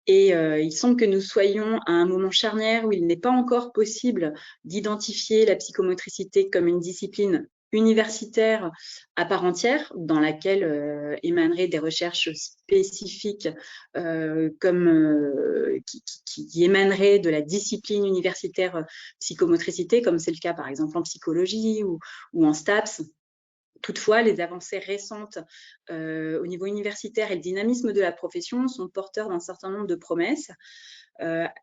Et il semble que nous soyons à un moment charnière où il n'est pas encore possible d'identifier la psychomotricité comme une discipline universitaire à part entière, dans laquelle émaneraient des recherches spécifiques qui émaneraient de la discipline universitaire psychomotricité, comme c'est le cas par exemple en psychologie ou en STAPS. Toutefois, les avancées récentes au niveau universitaire et le dynamisme de la profession sont porteurs d'un certain nombre de promesses.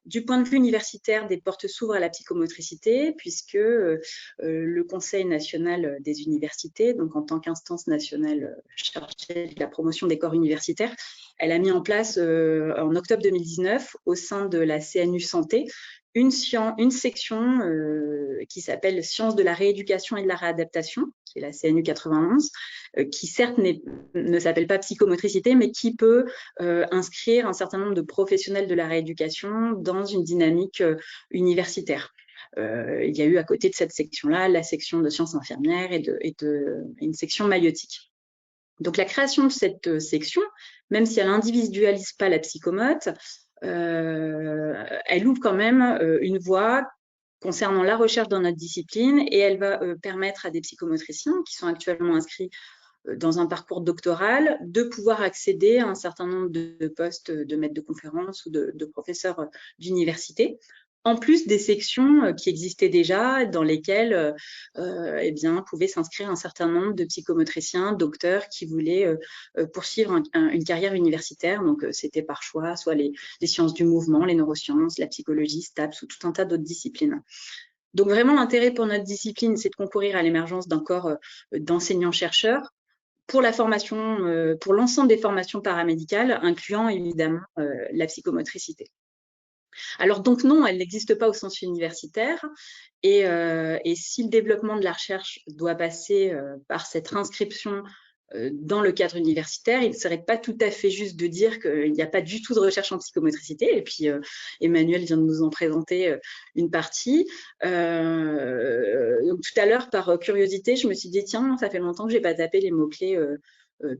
Du point de vue universitaire, des portes s'ouvrent à la psychomotricité puisque le Conseil national des universités, donc en tant qu'instance nationale chargée de la promotion des corps universitaires, elle a mis en place en octobre 2019 au sein de la CNU Santé une section qui s'appelle Sciences de la rééducation et de la réadaptation, qui est la CNU 91, qui certes ne s'appelle pas psychomotricité, mais qui peut inscrire un certain nombre de professionnels de la rééducation dans une dynamique universitaire. Il y a eu à côté de cette section-là la section de sciences infirmières et une section maïeutique. Donc la création de cette section, même si elle n'individualise pas la psychomote, elle ouvre quand même une voie concernant la recherche dans notre discipline et elle va permettre à des psychomotriciens qui sont actuellement inscrits dans un parcours doctoral de pouvoir accéder à un certain nombre de postes de maître de conférence ou de professeur d'université, en plus des sections qui existaient déjà, dans lesquelles eh bien, pouvaient s'inscrire un certain nombre de psychomotriciens, docteurs qui voulaient poursuivre une carrière universitaire. Donc, c'était par choix, soit les sciences du mouvement, les neurosciences, la psychologie, STAPS ou tout un tas d'autres disciplines. Donc, vraiment, l'intérêt pour notre discipline, c'est de concourir à l'émergence d'un corps d'enseignants-chercheurs pour la formation, pour l'ensemble des formations paramédicales, incluant évidemment la psychomotricité. Alors donc non, elle n'existe pas au sens universitaire et si le développement de la recherche doit passer par cette inscription dans le cadre universitaire, il ne serait pas tout à fait juste de dire qu'il n'y a pas du tout de recherche en psychomotricité. Et puis Emmanuel vient de nous en présenter une partie. Donc tout à l'heure, par curiosité, je me suis dit tiens, ça fait longtemps que j'ai pas tapé les mots-clés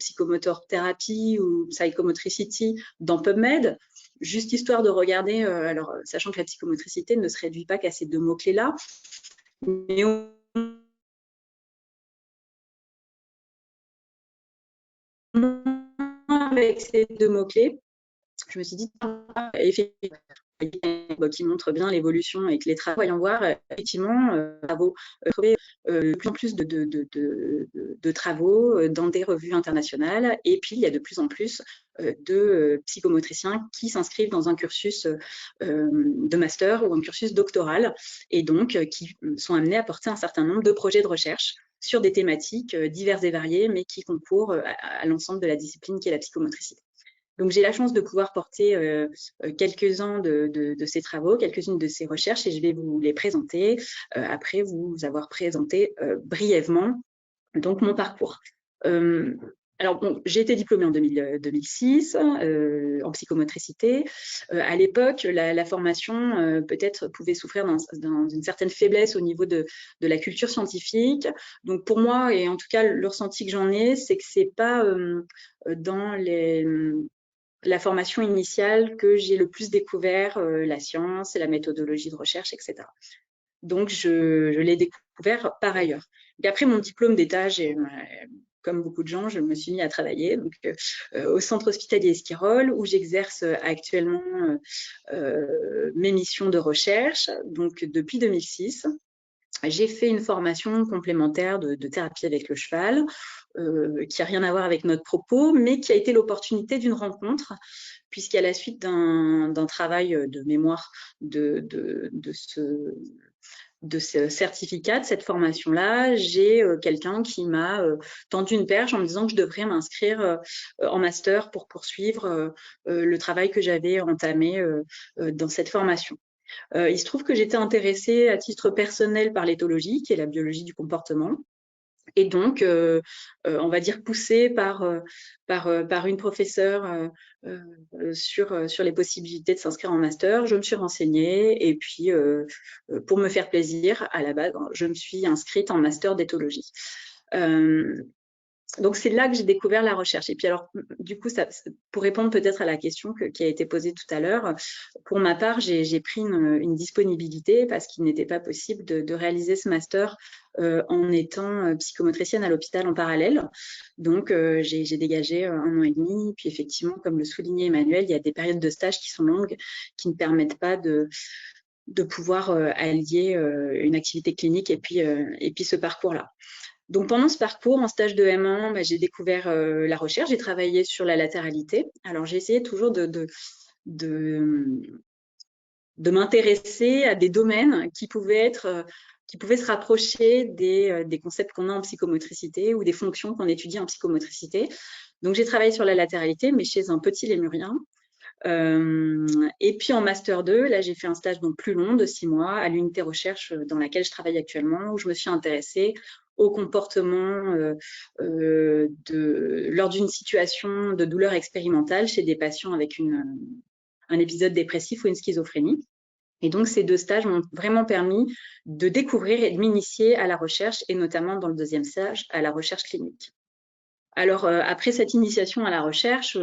psychomotor thérapie ou psychomotricity dans PubMed. Juste histoire de regarder, alors sachant que la psychomotricité ne se réduit pas qu'à ces deux mots-clés-là, mais avec ces deux mots-clés, je me suis dit, effectivement, qui montre bien l'évolution et que les travaux, voyons voir, effectivement, trouver de plus en plus de travaux dans des revues internationales. Et puis, il y a de plus en plus de psychomotriciens qui s'inscrivent dans un cursus de master ou un cursus doctoral et donc qui sont amenés à porter un certain nombre de projets de recherche sur des thématiques diverses et variées, mais qui concourent à l'ensemble de la discipline qui est la psychomotricité. Donc, j'ai la chance de pouvoir porter quelques-uns de ces travaux, quelques-unes de ces recherches, et je vais vous les présenter après vous avoir présenté brièvement donc mon parcours. Alors, bon, j'ai été diplômée en 2006 en psychomotricité. À l'époque, la formation peut-être pouvait souffrir d'une certaine faiblesse au niveau de la culture scientifique. Donc, pour moi, et en tout cas, le ressenti que j'en ai, c'est que c'est pas dans la formation initiale que j'ai le plus découvert la science, la méthodologie de recherche, etc. Donc, je l'ai découvert par ailleurs. Et après mon diplôme d'État, comme beaucoup de gens, je me suis mis à travailler donc, au centre hospitalier Esquirol, où j'exerce actuellement mes missions de recherche, donc depuis 2006. J'ai fait une formation complémentaire de thérapie avec le cheval, qui n'a rien à voir avec notre propos, mais qui a été l'opportunité d'une rencontre, puisqu'à la suite d'un travail de mémoire de ce certificat, de cette formation-là, j'ai quelqu'un qui m'a tendu une perche en me disant que je devrais m'inscrire en master pour poursuivre le travail que j'avais entamé dans cette formation. Il se trouve que j'étais intéressée à titre personnel par l'éthologie, qui est la biologie du comportement. Et donc, on va dire poussée par une professeure sur les possibilités de s'inscrire en master, je me suis renseignée et puis, pour me faire plaisir, à la base, je me suis inscrite en master d'éthologie. Donc, c'est là que j'ai découvert la recherche. Et puis, alors, du coup, pour répondre peut-être à la question qui a été posée tout à l'heure, pour ma part, j'ai pris une disponibilité parce qu'il n'était pas possible de réaliser ce master en étant psychomotricienne à l'hôpital en parallèle. Donc, j'ai dégagé 1 an et demi. Puis, effectivement, comme le soulignait Emmanuel, il y a des périodes de stage qui sont longues, qui ne permettent pas de pouvoir allier une activité clinique et puis ce parcours-là. Donc, pendant ce parcours, en stage de M1, j'ai découvert la recherche. J'ai travaillé sur la latéralité. Alors, j'ai essayé toujours de m'intéresser à des domaines qui pouvaient se rapprocher des concepts qu'on a en psychomotricité ou des fonctions qu'on étudie en psychomotricité. Donc, j'ai travaillé sur la latéralité, mais chez un petit lémurien. Et puis en Master 2, là j'ai fait un stage donc plus long de 6 mois à l'unité recherche dans laquelle je travaille actuellement, où je me suis intéressée au comportement lors d'une situation de douleur expérimentale chez des patients avec un épisode dépressif ou une schizophrénie. Et donc ces 2 stages m'ont vraiment permis de découvrir et de m'initier à la recherche, et notamment dans le 2e stage à la recherche clinique. Alors, après cette initiation à la recherche,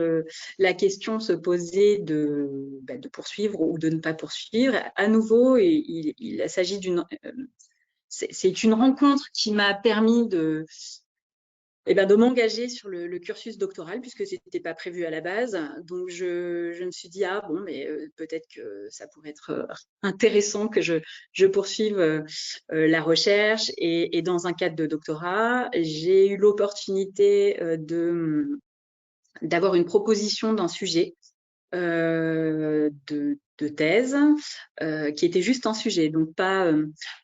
la question se posait de poursuivre ou de ne pas poursuivre. À nouveau, il s'agit c'est une rencontre qui m'a permis de m'engager sur le cursus doctoral, puisque ce n'était pas prévu à la base. Donc, je me suis dit, peut-être que ça pourrait être intéressant que je poursuive la recherche. Et dans un cadre de doctorat, j'ai eu l'opportunité d'avoir une proposition d'un sujet de thèse qui était juste un sujet, donc pas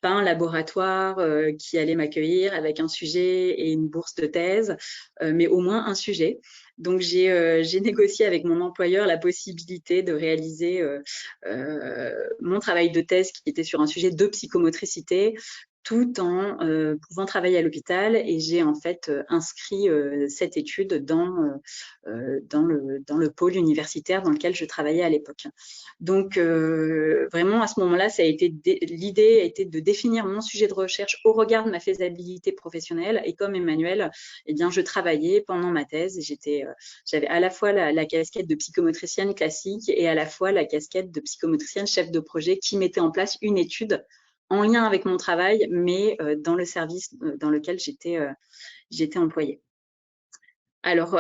un laboratoire qui allait m'accueillir avec un sujet et une bourse de thèse, mais au moins un sujet. Donc j'ai négocié avec mon employeur la possibilité de réaliser mon travail de thèse qui était sur un sujet de psychomotricité, tout en pouvant travailler à l'hôpital, et j'ai en fait inscrit cette étude dans le pôle universitaire dans lequel je travaillais à l'époque. Donc vraiment à ce moment-là, l'idée a été de définir mon sujet de recherche au regard de ma faisabilité professionnelle, et comme Emmanuel, je travaillais pendant ma thèse et j'avais à la fois la casquette de psychomotricienne classique et à la fois la casquette de psychomotricienne chef de projet qui mettait en place une étude en lien avec mon travail, mais dans le service dans lequel j'étais employée. Alors,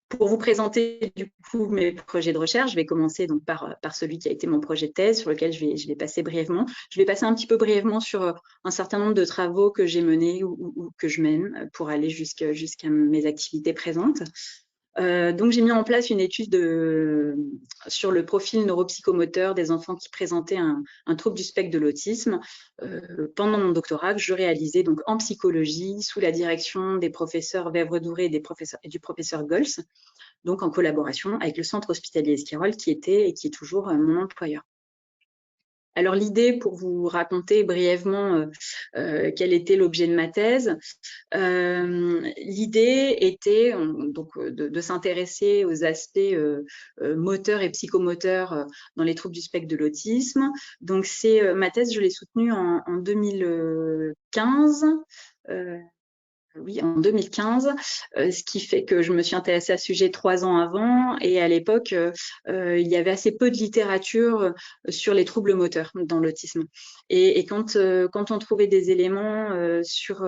pour vous présenter du coup mes projets de recherche, je vais commencer donc par celui qui a été mon projet de thèse, sur lequel je vais passer brièvement. Je vais passer un petit peu brièvement sur un certain nombre de travaux que j'ai menés ou que je mène pour aller jusqu'à mes activités présentes. Donc, j'ai mis en place une étude sur le profil neuropsychomoteur des enfants qui présentaient un trouble du spectre de l'autisme pendant mon doctorat, que je réalisais donc en psychologie sous la direction des professeurs Vèvre-Douré et du professeur Gols, donc en collaboration avec le centre hospitalier Esquirol qui était et qui est toujours mon employeur. Alors l'idée, pour vous raconter brièvement quel était l'objet de ma thèse, l'idée était donc de s'intéresser aux aspects moteurs et psychomoteurs dans les troubles du spectre de l'autisme. Donc ma thèse, je l'ai soutenue en 2015. oui, en 2015, ce qui fait que je me suis intéressée à ce sujet 3 ans avant, et à l'époque, il y avait assez peu de littérature sur les troubles moteurs dans l'autisme. Et quand on trouvait des éléments sur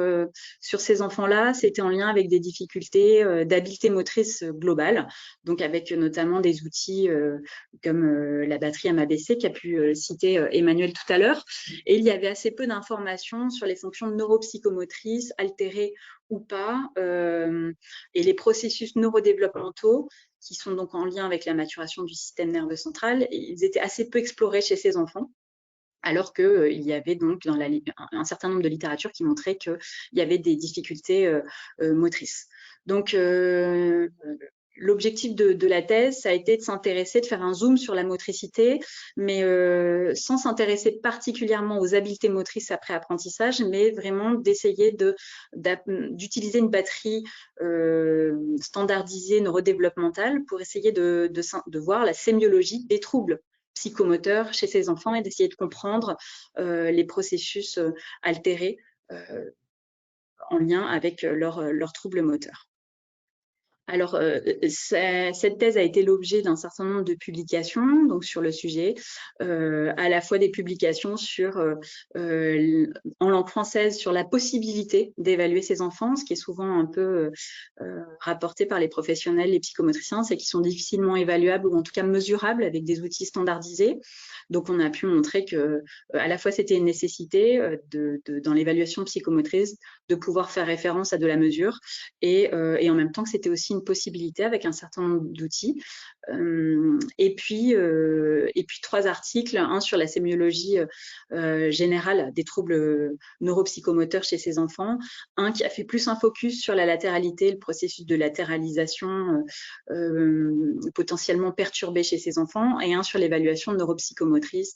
ces enfants-là, c'était en lien avec des difficultés d'habileté motrice globale, donc avec notamment des outils comme la batterie MABC qu'a pu citer Emmanuel tout à l'heure. Et il y avait assez peu d'informations sur les fonctions neuropsychomotrices altérées ou pas, et les processus neurodéveloppementaux qui sont donc en lien avec la maturation du système nerveux central, ils étaient assez peu explorés chez ces enfants, alors qu'il y avait donc dans un certain nombre de littératures qui montraient qu'il y avait des difficultés motrices. Donc, l'objectif de la thèse, ça a été de s'intéresser, de faire un zoom sur la motricité, mais sans s'intéresser particulièrement aux habiletés motrices après apprentissage, mais vraiment d'essayer d'utiliser une batterie standardisée neurodéveloppementale pour essayer de voir la sémiologie des troubles psychomoteurs chez ces enfants et d'essayer de comprendre les processus altérés en lien avec leurs troubles moteurs. Alors, cette thèse a été l'objet d'un certain nombre de publications donc sur le sujet, à la fois des publications en langue française sur la possibilité d'évaluer ces enfants, ce qui est souvent un peu rapporté par les professionnels, les psychomotriciens, c'est qu'ils sont difficilement évaluables ou en tout cas mesurables avec des outils standardisés. Donc, on a pu montrer que à la fois c'était une nécessité dans l'évaluation psychomotrice de pouvoir faire référence à de la mesure et en même temps que c'était aussi une possibilité avec un certain nombre d'outils. Et puis 3 articles, un sur la sémiologie générale des troubles neuropsychomoteurs chez ces enfants, un qui a fait plus un focus sur la latéralité, le processus de latéralisation potentiellement perturbé chez ces enfants, et un sur l'évaluation neuropsychomotrice,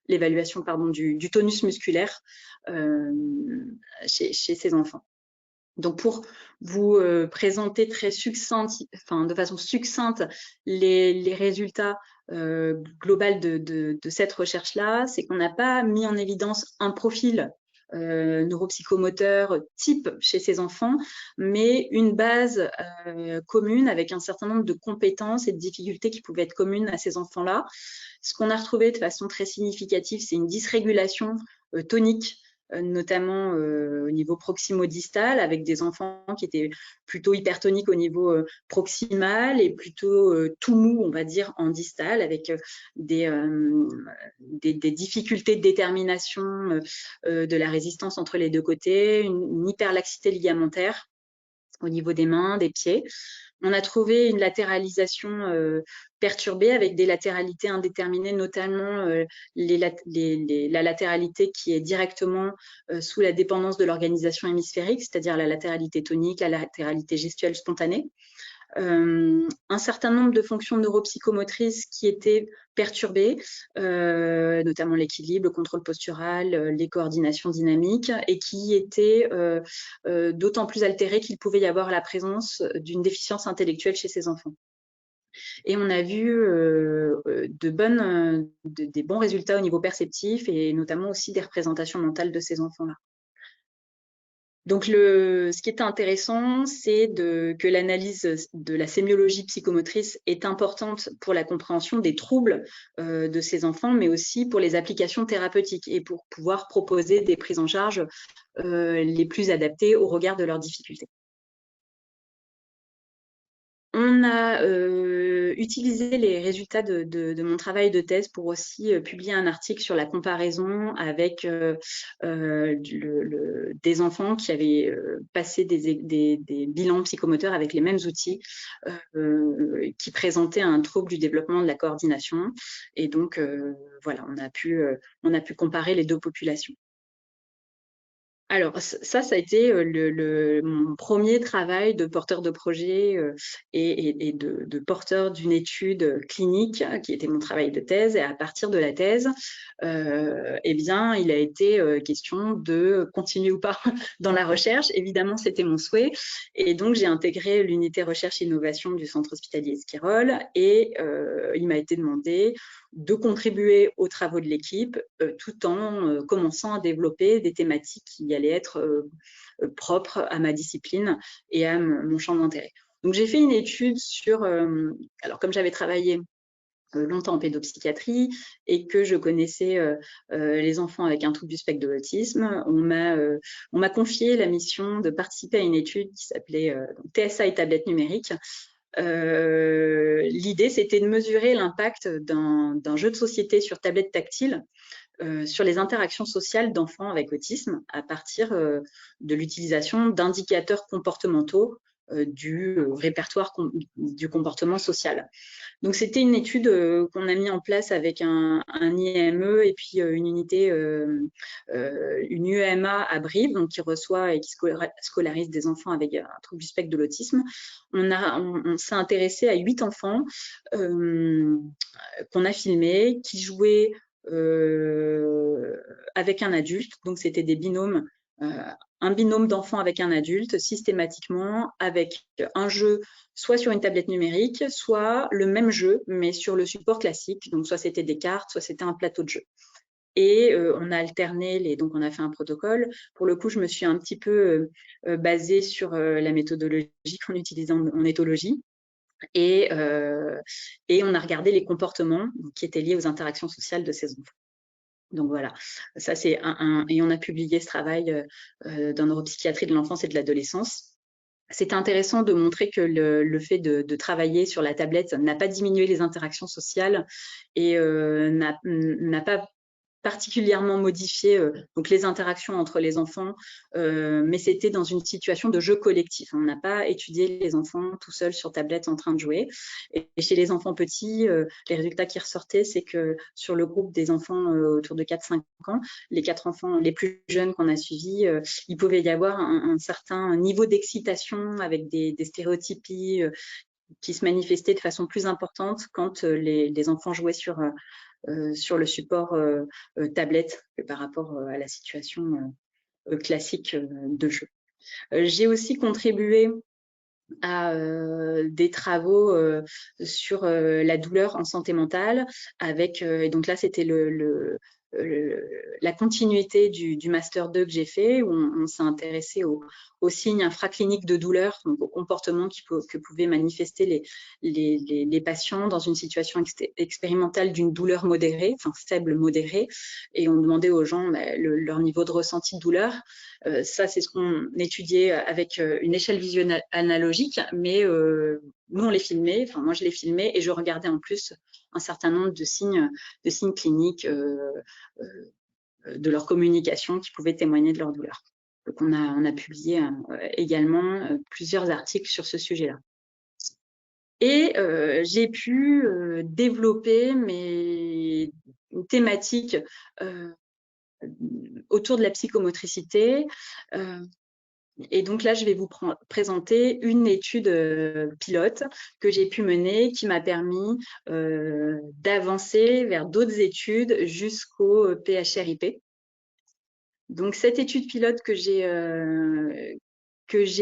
l'évaluation du tonus musculaire chez ces enfants. Donc, pour vous présenter de façon succincte les résultats globaux de cette recherche-là, c'est qu'on n'a pas mis en évidence un profil neuropsychomoteur type chez ces enfants, mais une base commune avec un certain nombre de compétences et de difficultés qui pouvaient être communes à ces enfants-là. Ce qu'on a retrouvé de façon très significative, c'est une dysrégulation tonique, notamment au niveau proximo-distal, avec des enfants qui étaient plutôt hypertoniques au niveau proximal et plutôt tout mou, on va dire, en distal, avec des difficultés de détermination de la résistance entre les deux côtés, une hyperlaxité ligamentaire au niveau des mains, des pieds. On a trouvé une latéralisation perturbée avec des latéralités indéterminées, notamment la latéralité qui est directement sous la dépendance de l'organisation hémisphérique, c'est-à-dire la latéralité tonique, la latéralité gestuelle spontanée. Un certain nombre de fonctions neuropsychomotrices qui étaient perturbées, notamment l'équilibre, le contrôle postural, les coordinations dynamiques, et qui étaient d'autant plus altérées qu'il pouvait y avoir la présence d'une déficience intellectuelle chez ces enfants. Et on a vu des bons résultats au niveau perceptif et notamment aussi des représentations mentales de ces enfants-là. Donc, ce qui est intéressant, c'est que l'analyse de la sémiologie psychomotrice est importante pour la compréhension des troubles de ces enfants, mais aussi pour les applications thérapeutiques et pour pouvoir proposer des prises en charge les plus adaptées au regard de leurs difficultés. On a utilisé les résultats de mon travail de thèse pour aussi publier un article sur la comparaison avec des enfants qui avaient passé des bilans psychomoteurs avec les mêmes outils qui présentaient un trouble du développement de la coordination. Et donc, voilà, on a pu comparer les deux populations. Alors, ça a été mon premier travail de porteur de projet et de porteur d'une étude clinique qui était mon travail de thèse. Et à partir de la thèse, eh bien, il a été question de continuer ou pas dans la recherche. Évidemment, c'était mon souhait. Et donc, j'ai intégré l'unité recherche et innovation du centre hospitalier Esquirol et il m'a été demandé de contribuer aux travaux de l'équipe tout en commençant à développer des thématiques qui allaient être propres à ma discipline et à mon champ d'intérêt. Donc j'ai fait une étude sur, alors comme j'avais travaillé longtemps en pédopsychiatrie et que je connaissais les enfants avec un trouble du spectre de l'autisme, on m'a confié la mission de participer à une étude qui s'appelait TSA et tablettes numériques. L'idée, c'était de mesurer l'impact d'un jeu de société sur tablette tactile sur les interactions sociales d'enfants avec autisme à partir de l'utilisation d'indicateurs comportementaux du répertoire du comportement social. Donc, c'était une étude qu'on a mis en place avec un IME et puis une unité, une UEMA à Brive, donc qui reçoit et qui scolarise des enfants avec un trouble du spectre de l'autisme. On s'est intéressé à 8 enfants qu'on a filmés, qui jouaient avec un adulte. Donc, c'était des binômes, un binôme d'enfants avec un adulte, systématiquement, avec un jeu soit sur une tablette numérique, soit le même jeu, mais sur le support classique. Donc, soit c'était des cartes, soit c'était un plateau de jeu. Et on a alterné donc on a fait un protocole. Pour le coup, je me suis un petit peu basée sur la méthodologie qu'on utilise en éthologie. Et on a regardé les comportements qui étaient liés aux interactions sociales de ces enfants. Donc voilà, ça c'est et on a publié ce travail dans neuropsychiatrie de l'enfance et de l'adolescence. C'est intéressant de montrer que le fait de travailler sur la tablette n'a pas diminué les interactions sociales et n'a pas particulièrement modifié donc les interactions entre les enfants, mais c'était dans une situation de jeu collectif. On n'a pas étudié les enfants tout seuls sur tablette en train de jouer. Et chez les enfants petits, les résultats qui ressortaient, c'est que sur le groupe des enfants autour de 4-5 ans, les 4 enfants les plus jeunes qu'on a suivis, il pouvait y avoir un certain niveau d'excitation avec des stéréotypies qui se manifestaient de façon plus importante quand les enfants jouaient sur le support tablette par rapport à la situation classique de jeu. J'ai aussi contribué à des travaux sur la douleur en santé mentale avec, et donc là c'était la continuité du Master 2 que j'ai fait, où on s'est intéressé aux signes infracliniques de douleur, donc aux comportements que pouvaient manifester les patients dans une situation expérimentale d'une douleur modérée, enfin faible modérée, et on demandait aux gens leur niveau de ressenti de douleur. Ça, c'est ce qu'on étudiait avec une échelle visuelle analogique, mais nous, on les filmait, enfin moi je les filmais et je regardais en plus un certain nombre de signes cliniques de leur communication qui pouvaient témoigner de leur douleur. Donc on a publié également plusieurs articles sur ce sujet-là. Et j'ai pu développer mes thématiques autour de la psychomotricité. Et donc là, je vais vous présenter une étude pilote que j'ai pu mener qui m'a permis d'avancer vers d'autres études jusqu'au PHRIP. Donc cette étude pilote que j'ai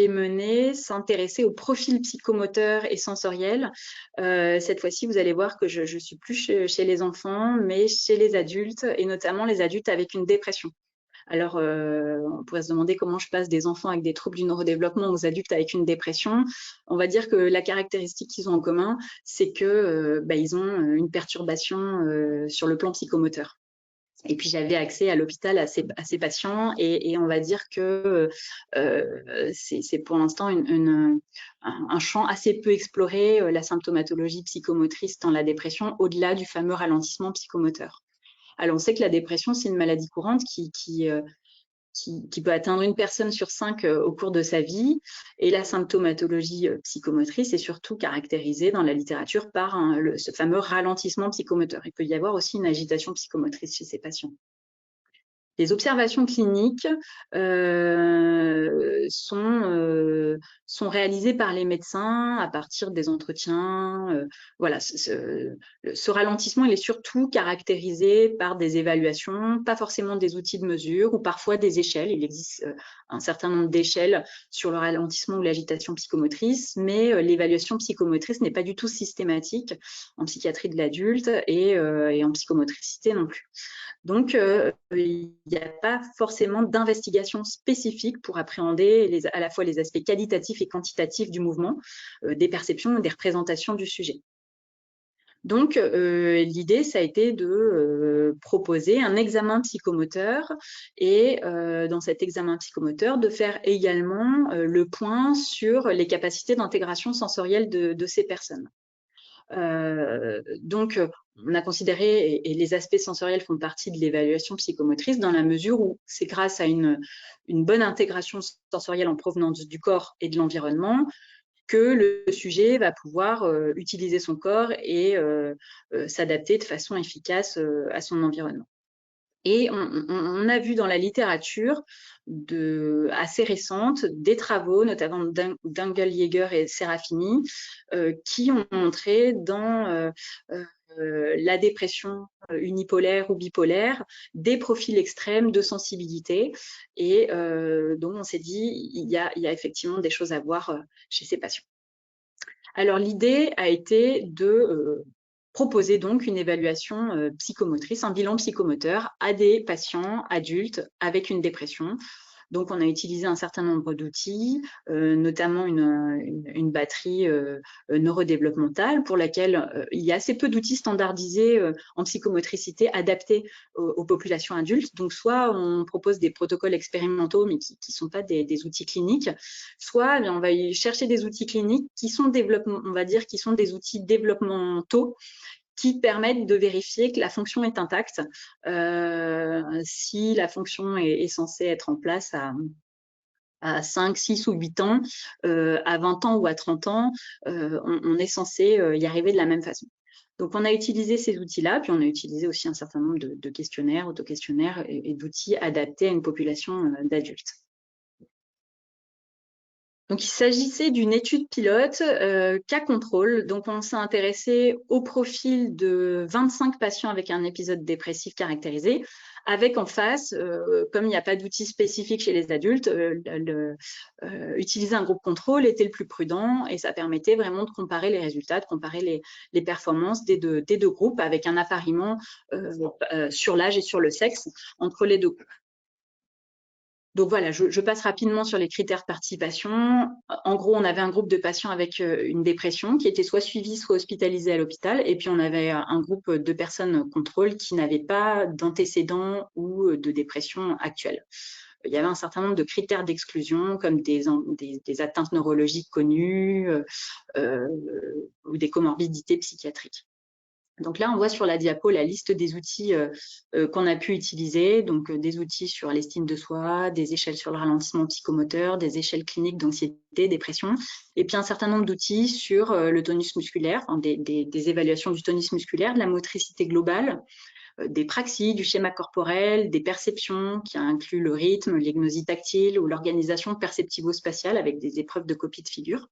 menée s'intéressait au profil psychomoteur et sensoriel. Cette fois-ci, vous allez voir que je suis plus chez les enfants, mais chez les adultes, et notamment les adultes avec une dépression. Alors, on pourrait se demander comment je passe des enfants avec des troubles du neurodéveloppement aux adultes avec une dépression. On va dire que la caractéristique qu'ils ont en commun, c'est que ils ont une perturbation sur le plan psychomoteur. Et puis j'avais accès à l'hôpital à ces patients et on va dire que c'est pour l'instant un champ assez peu exploré, la symptomatologie psychomotrice dans la dépression, au-delà du fameux ralentissement psychomoteur. Alors, on sait que la dépression, c'est une maladie courante qui peut atteindre une personne sur 5 au cours de sa vie. Et la symptomatologie psychomotrice est surtout caractérisée dans la littérature par ce fameux ralentissement psychomoteur. Il peut y avoir aussi une agitation psychomotrice chez ces patients. Les observations cliniques sont sont réalisés par les médecins à partir des entretiens. Voilà, ce ralentissement, il est surtout caractérisé par des évaluations, pas forcément des outils de mesure ou parfois des échelles. Il existe un certain nombre d'échelles sur le ralentissement ou l'agitation psychomotrice, mais l'évaluation psychomotrice n'est pas du tout systématique en psychiatrie de l'adulte et en psychomotricité non plus. Donc, il n'y a pas forcément d'investigation spécifique pour appréhender à la fois les aspects qualitatifs et quantitatifs du mouvement, des perceptions et des représentations du sujet. Donc, l'idée, ça a été de proposer un examen psychomoteur et dans cet examen psychomoteur, de faire également le point sur les capacités d'intégration sensorielle de ces personnes. Donc, on a considéré, et les aspects sensoriels font partie de l'évaluation psychomotrice dans la mesure où c'est grâce à une bonne intégration sensorielle en provenance du corps et de l'environnement que le sujet va pouvoir utiliser son corps et s'adapter de façon efficace à son environnement. Et on a vu dans la littérature assez récente des travaux, notamment d'Engeljaeger et Serafini, qui ont montré dans la dépression unipolaire ou bipolaire des profils extrêmes de sensibilité. Et donc, on s'est dit, il y a effectivement des choses à voir chez ces patients. Alors, l'idée a été de proposer donc une évaluation psychomotrice, un bilan psychomoteur à des patients adultes avec une dépression. Donc, on a utilisé un certain nombre d'outils, notamment une batterie neurodéveloppementale pour laquelle il y a assez peu d'outils standardisés en psychomotricité adaptés aux populations adultes. Donc, soit on propose des protocoles expérimentaux, mais qui ne sont pas des outils cliniques, soit on va y chercher des outils cliniques qui sont on va dire, qui sont des outils développementaux qui permettent de vérifier que la fonction est intacte. Si la fonction est censée être en place à 5, 6 ou 8 ans, à 20 ans ou à 30 ans, on est censé y arriver de la même façon. Donc, on a utilisé ces outils-là, puis on a utilisé aussi un certain nombre de questionnaires, autoquestionnaires et d'outils adaptés à une population d'adultes. Donc, il s'agissait d'une étude pilote cas contrôle. Donc, on s'est intéressé au profil de 25 patients avec un épisode dépressif caractérisé, avec en face, comme il n'y a pas d'outils spécifiques chez les adultes, utiliser un groupe contrôle était le plus prudent et ça permettait vraiment de comparer les résultats, de comparer les performances des deux groupes avec un appariement sur l'âge et sur le sexe entre les deux groupes. Donc voilà, je passe rapidement sur les critères de participation. En gros, on avait un groupe de patients avec une dépression qui étaient soit suivis, soit hospitalisés à l'hôpital. Et puis, on avait un groupe de personnes contrôle qui n'avaient pas d'antécédents ou de dépression actuelle. Il y avait un certain nombre de critères d'exclusion, comme des atteintes neurologiques connues ou des comorbidités psychiatriques. Donc là, on voit sur la diapo la liste des outils qu'on a pu utiliser, donc des outils sur l'estime de soi, des échelles sur le ralentissement psychomoteur, des échelles cliniques d'anxiété, dépression, et puis un certain nombre d'outils sur le tonus musculaire, des évaluations du tonus musculaire, de la motricité globale, des praxies, du schéma corporel, des perceptions qui incluent le rythme, les gnosies tactiles ou l'organisation perceptivo-spatiale avec des épreuves de copie de figure.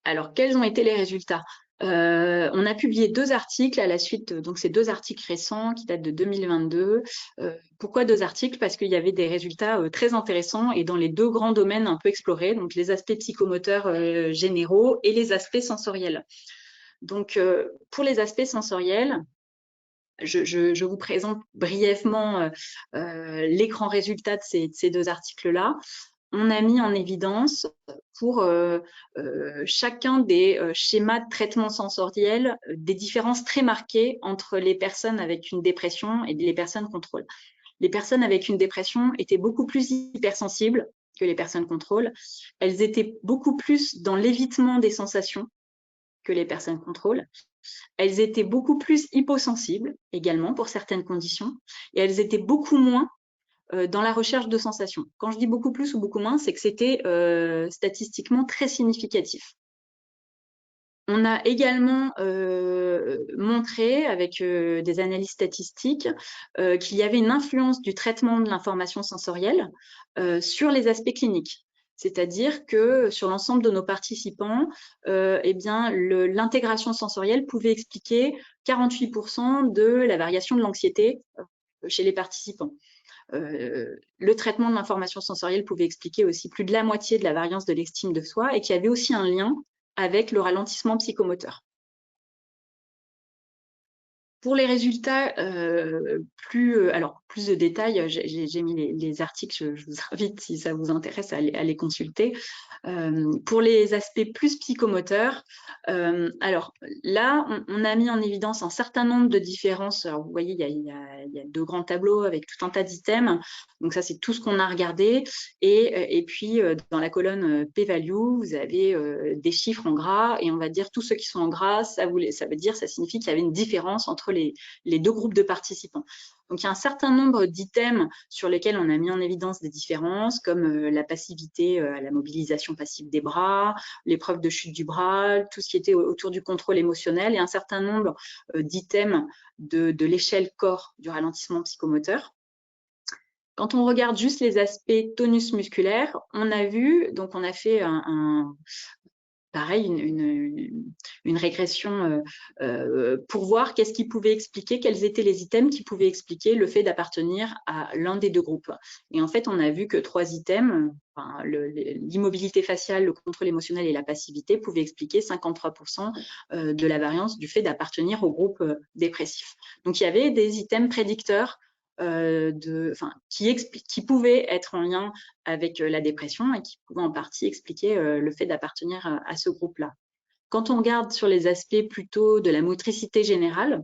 Alors, quels ont été les résultats ? On a publié 2 articles à la suite, donc ces 2 articles récents qui datent de 2022. Pourquoi 2 articles? Parce qu'il y avait des résultats très intéressants et dans les 2 grands domaines un peu explorés, donc les aspects psychomoteurs généraux et les aspects sensoriels. Donc, pour les aspects sensoriels, je vous présente brièvement l'écran résultat de ces 2 articles-là. On a mis en évidence pour chacun des schémas de traitement sensoriel des différences très marquées entre les personnes avec une dépression et les personnes contrôle. Les personnes avec une dépression étaient beaucoup plus hypersensibles que les personnes contrôle. Elles étaient beaucoup plus dans l'évitement des sensations que les personnes contrôle. Elles étaient beaucoup plus hyposensibles également pour certaines conditions et elles étaient beaucoup moins dans la recherche de sensations. Quand je dis beaucoup plus ou beaucoup moins, c'est que c'était statistiquement très significatif. On a également montré avec des analyses statistiques qu'il y avait une influence du traitement de l'information sensorielle sur les aspects cliniques. C'est-à-dire que sur l'ensemble de nos participants, eh bien, l'intégration sensorielle pouvait expliquer 48% de la variation de l'anxiété chez les participants. Le traitement de l'information sensorielle pouvait expliquer aussi plus de la moitié de la variance de l'estime de soi et qu'il y avait aussi un lien avec le ralentissement psychomoteur. Pour les résultats, plus de détails, j'ai mis les articles, je vous invite, si ça vous intéresse, à les consulter. Pour les aspects plus psychomoteurs, alors là, on a mis en évidence un certain nombre de différences. Alors, vous voyez, il y a 2 grands tableaux avec tout un tas d'items. Donc ça, c'est tout ce qu'on a regardé. Et puis, dans la colonne p-value, vous avez des chiffres en gras. Et on va dire tous ceux qui sont en gras, ça signifie qu'il y avait une différence entre les 2 groupes de participants. Donc, il y a un certain nombre d'items sur lesquels on a mis en évidence des différences, comme la passivité à la mobilisation passive des bras, l'épreuve de chute du bras, tout ce qui était autour du contrôle émotionnel et un certain nombre d'items de l'échelle corps du ralentissement psychomoteur. Quand on regarde juste les aspects tonus musculaire, on a vu, donc on a fait pareil, une régression pour voir qu'est-ce qui pouvait expliquer, quels étaient les items qui pouvaient expliquer le fait d'appartenir à l'un des 2 groupes. Et en fait, on a vu que 3 items, enfin, l'immobilité faciale, le contrôle émotionnel et la passivité pouvaient expliquer 53% de la variance du fait d'appartenir au groupe dépressif. Donc, il y avait des items prédicteurs qui pouvaient être en lien avec la dépression et qui pouvaient en partie expliquer le fait d'appartenir à ce groupe-là. Quand on regarde sur les aspects plutôt de la motricité générale,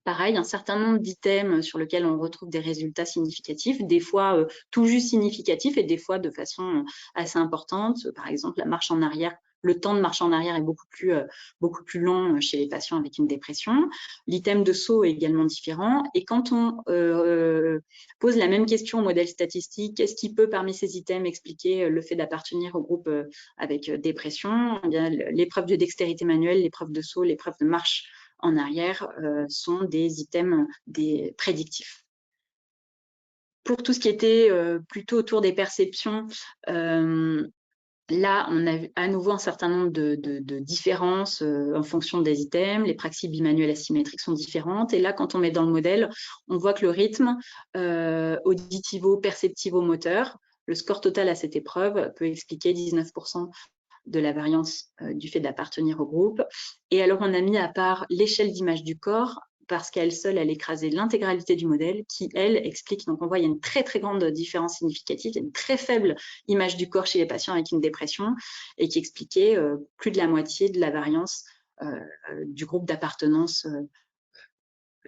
pareil, un certain nombre d'items sur lesquels on retrouve des résultats significatifs, des fois tout juste significatifs et des fois de façon assez importante. Par exemple, la marche en arrière, le temps de marche en arrière est beaucoup plus long chez les patients avec une dépression. L'item de saut est également différent. Et quand on pose la même question au modèle statistique, qu'est-ce qui peut parmi ces items expliquer le fait d'appartenir au groupe avec dépression? Eh bien, l'épreuve de dextérité manuelle, l'épreuve de saut, l'épreuve de marche en arrière sont des items prédictifs. Pour tout ce qui était plutôt autour des perceptions, là, on a à nouveau un certain nombre de différences en fonction des items. Les praxies bimanuelles asymétriques sont différentes. Et là, quand on met dans le modèle, on voit que le rythme auditivo-perceptivo-moteur, le score total à cette épreuve peut expliquer 19% de la variance du fait d'appartenir au groupe. Et alors, on a mis à part l'échelle d'image du corps parce qu'elle seule, elle écrasait l'intégralité du modèle qui, elle, explique. Donc, on voit, il y a une très, très grande différence significative. Il y a une très faible image du corps chez les patients avec une dépression et qui expliquait plus de la moitié de la variance du groupe d'appartenance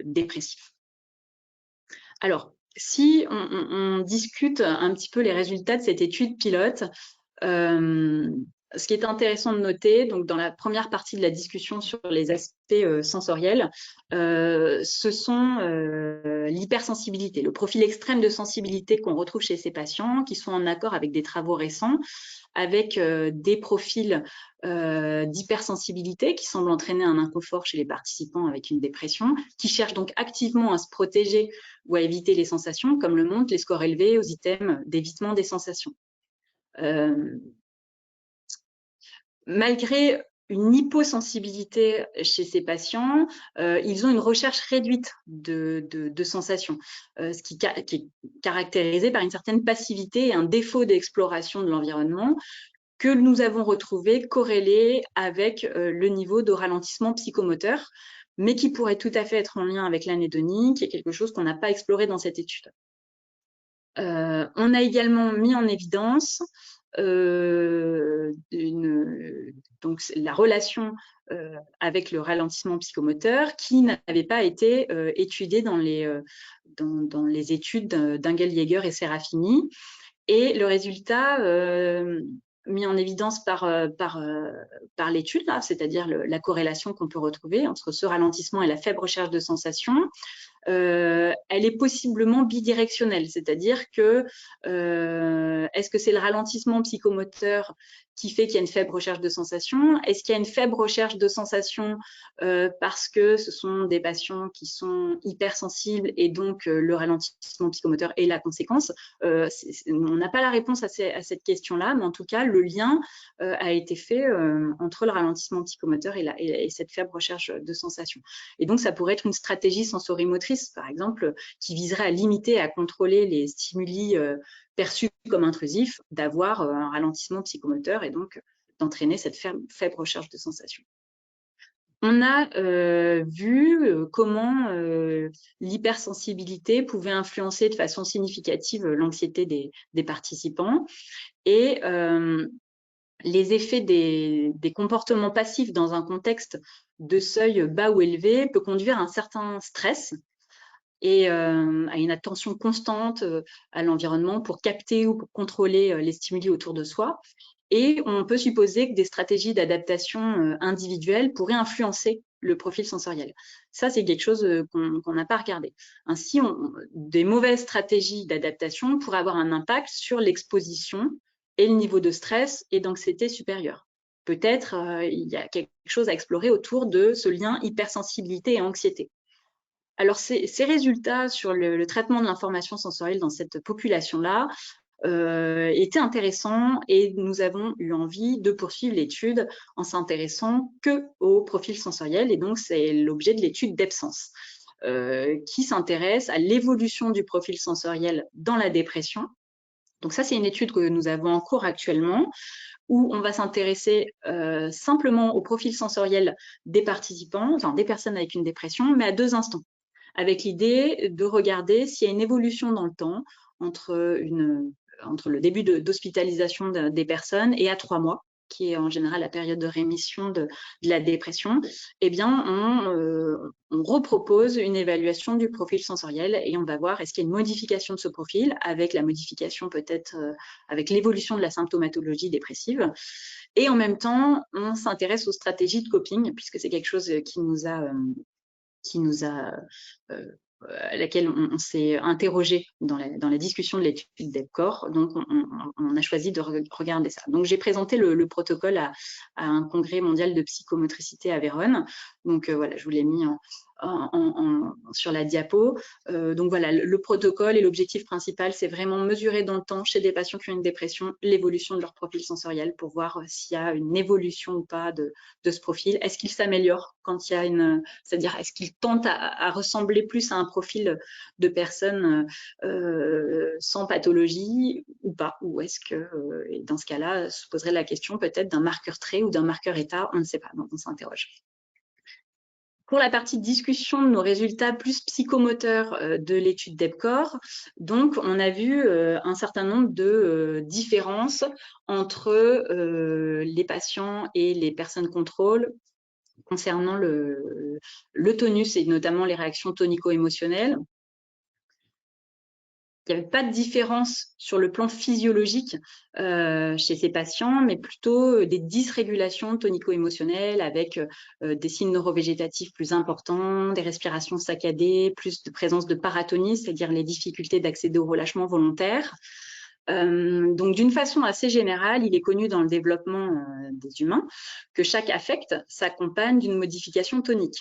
dépressif. Alors, si on discute un petit peu les résultats de cette étude pilote, ce qui est intéressant de noter, donc dans la première partie de la discussion sur les aspects sensoriels, ce sont l'hypersensibilité, le profil extrême de sensibilité qu'on retrouve chez ces patients, qui sont en accord avec des travaux récents, avec des profils d'hypersensibilité qui semblent entraîner un inconfort chez les participants avec une dépression, qui cherchent donc activement à se protéger ou à éviter les sensations, comme le montrent les scores élevés aux items d'évitement des sensations. Malgré une hyposensibilité chez ces patients, ils ont une recherche réduite de sensations, ce qui est caractérisé par une certaine passivité et un défaut d'exploration de l'environnement que nous avons retrouvé corrélé avec le niveau de ralentissement psychomoteur, mais qui pourrait tout à fait être en lien avec l'anédonie, qui est quelque chose qu'on n'a pas exploré dans cette étude. On a également mis en évidence donc la relation avec le ralentissement psychomoteur qui n'avait pas été étudiée dans les études d'Engeljaeger et Serafini. Et le résultat mis en évidence par l'étude, c'est-à-dire la corrélation qu'on peut retrouver entre ce ralentissement et la faible recherche de sensations, elle est possiblement bidirectionnelle, c'est-à-dire que est-ce que c'est le ralentissement psychomoteur qui fait qu'il y a une faible recherche de sensations? Est-ce qu'il y a une faible recherche de sensations parce que ce sont des patients qui sont hypersensibles et donc le ralentissement psychomoteur est la conséquence? On n'a pas la réponse à cette question-là, mais en tout cas, le lien a été fait entre le ralentissement psychomoteur et cette faible recherche de sensations. Et donc, ça pourrait être une stratégie sensorimotrice, par exemple, qui viserait à limiter et à contrôler les stimuli perçus comme intrusifs, d'avoir un ralentissement psychomoteur et donc d'entraîner cette faible recherche de sensations. On a vu comment l'hypersensibilité pouvait influencer de façon significative l'anxiété des participants et les effets des comportements passifs dans un contexte de seuil bas ou élevé peut conduire à un certain stress et à une attention constante à l'environnement pour capter ou pour contrôler les stimuli autour de soi. Et on peut supposer que des stratégies d'adaptation individuelles pourraient influencer le profil sensoriel. Ça, c'est quelque chose qu'on n'a pas regardé. Ainsi, des mauvaises stratégies d'adaptation pourraient avoir un impact sur l'exposition et le niveau de stress et d'anxiété supérieur. Peut-être il y a quelque chose à explorer autour de ce lien hypersensibilité et anxiété. Alors, ces résultats sur le traitement de l'information sensorielle dans cette population-là étaient intéressants et nous avons eu envie de poursuivre l'étude en s'intéressant qu'au profil sensoriel. Et donc, c'est l'objet de l'étude d'Ebsens qui s'intéresse à l'évolution du profil sensoriel dans la dépression. Donc ça, c'est une étude que nous avons en cours actuellement où on va s'intéresser simplement au profil sensoriel des participants, enfin des personnes avec une dépression, mais à 2 instants, avec l'idée de regarder s'il y a une évolution dans le temps entre le début d'hospitalisation des personnes et à 3 mois, qui est en général la période de rémission de la dépression. Eh bien, on repropose une évaluation du profil sensoriel et on va voir est-ce qu'il y a une modification de ce profil avec la modification peut-être avec l'évolution de la symptomatologie dépressive. Et en même temps, on s'intéresse aux stratégies de coping puisque c'est quelque chose à laquelle on s'est interrogé dans la discussion de l'étude d'EPCOR. Donc, on a choisi de regarder ça. Donc, j'ai présenté le protocole à un congrès mondial de psychomotricité à Vérone. Donc, voilà, je vous l'ai mis sur la diapo. Donc, voilà, le protocole et l'objectif principal, c'est vraiment mesurer dans le temps chez des patients qui ont une dépression l'évolution de leur profil sensoriel pour voir s'il y a une évolution ou pas de ce profil. Est-ce qu'il s'améliore quand il y a c'est-à-dire est-ce qu'il tente à ressembler plus à un profil de personnes sans pathologie ou pas? Ou est-ce que, dans ce cas-là, se poserait la question peut-être d'un marqueur trait ou d'un marqueur état, on ne sait pas, donc on s'interroge. Pour la partie discussion de nos résultats plus psychomoteurs de l'étude d'EPCOR, donc on a vu un certain nombre de différences entre les patients et les personnes contrôle concernant le tonus et notamment les réactions tonico-émotionnelles. Il n'y avait pas de différence sur le plan physiologique chez ces patients, mais plutôt des dysrégulations tonico-émotionnelles avec des signes neurovégétatifs plus importants, des respirations saccadées, plus de présence de paratonie, c'est-à-dire les difficultés d'accéder au relâchement volontaire. Donc, d'une façon assez générale, il est connu dans le développement des humains que chaque affect s'accompagne d'une modification tonique.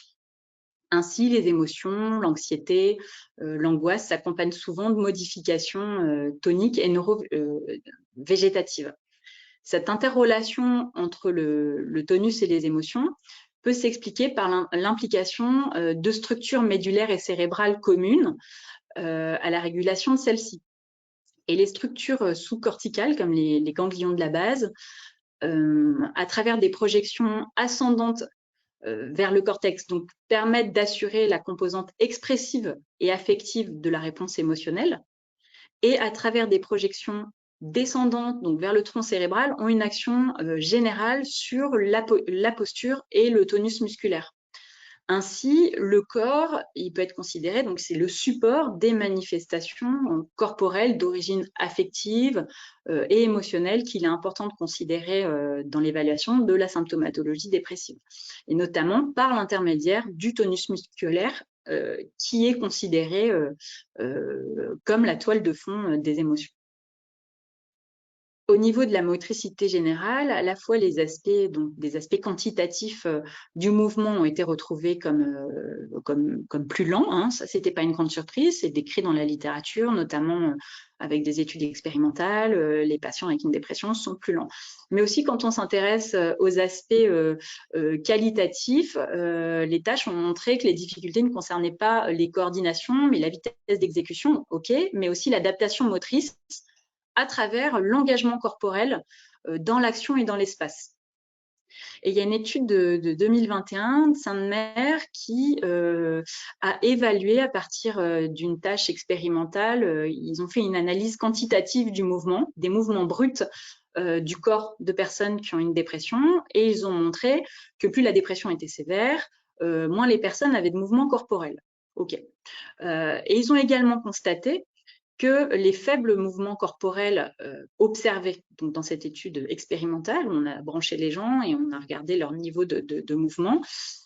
Ainsi, les émotions, l'anxiété, l'angoisse s'accompagnent souvent de modifications toniques et neurovégétatives. Cette interrelation entre le tonus et les émotions peut s'expliquer par l'implication de structures médulaires et cérébrales communes à la régulation de celles-ci. Et les structures sous-corticales, comme les ganglions de la base, à travers des projections ascendantes vers le cortex, donc permettent d'assurer la composante expressive et affective de la réponse émotionnelle, et à travers des projections descendantes, donc vers le tronc cérébral, ont une action générale sur la posture et le tonus musculaire. Ainsi, le corps, il peut être considéré, donc c'est le support des manifestations corporelles d'origine affective et émotionnelle qu'il est important de considérer dans l'évaluation de la symptomatologie dépressive, et notamment par l'intermédiaire du tonus musculaire qui est considéré comme la toile de fond des émotions. Au niveau de la motricité générale, à la fois les aspects, donc des aspects quantitatifs du mouvement ont été retrouvés comme plus lents. Hein. Ça, c'était pas une grande surprise, c'est décrit dans la littérature, notamment avec des études expérimentales. Les patients avec une dépression sont plus lents. Mais aussi, quand on s'intéresse aux aspects qualitatifs, les tâches ont montré que les difficultés ne concernaient pas les coordinations, mais la vitesse d'exécution, ok, mais aussi l'adaptation motrice à travers l'engagement corporel dans l'action et dans l'espace. Et il y a une étude de 2021 de Sainte-Mère qui a évalué à partir d'une tâche expérimentale, ils ont fait une analyse quantitative du mouvement, des mouvements bruts du corps de personnes qui ont une dépression, et ils ont montré que plus la dépression était sévère, moins les personnes avaient de mouvements corporels. Ok. Et ils ont également constaté que les faibles mouvements corporels observés donc dans cette étude expérimentale, où on a branché les gens et on a regardé leur niveau de mouvement,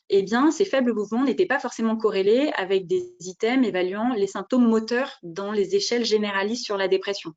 eh bien, ces faibles mouvements n'étaient pas forcément corrélés avec des items évaluant les symptômes moteurs dans les échelles généralistes sur la dépression.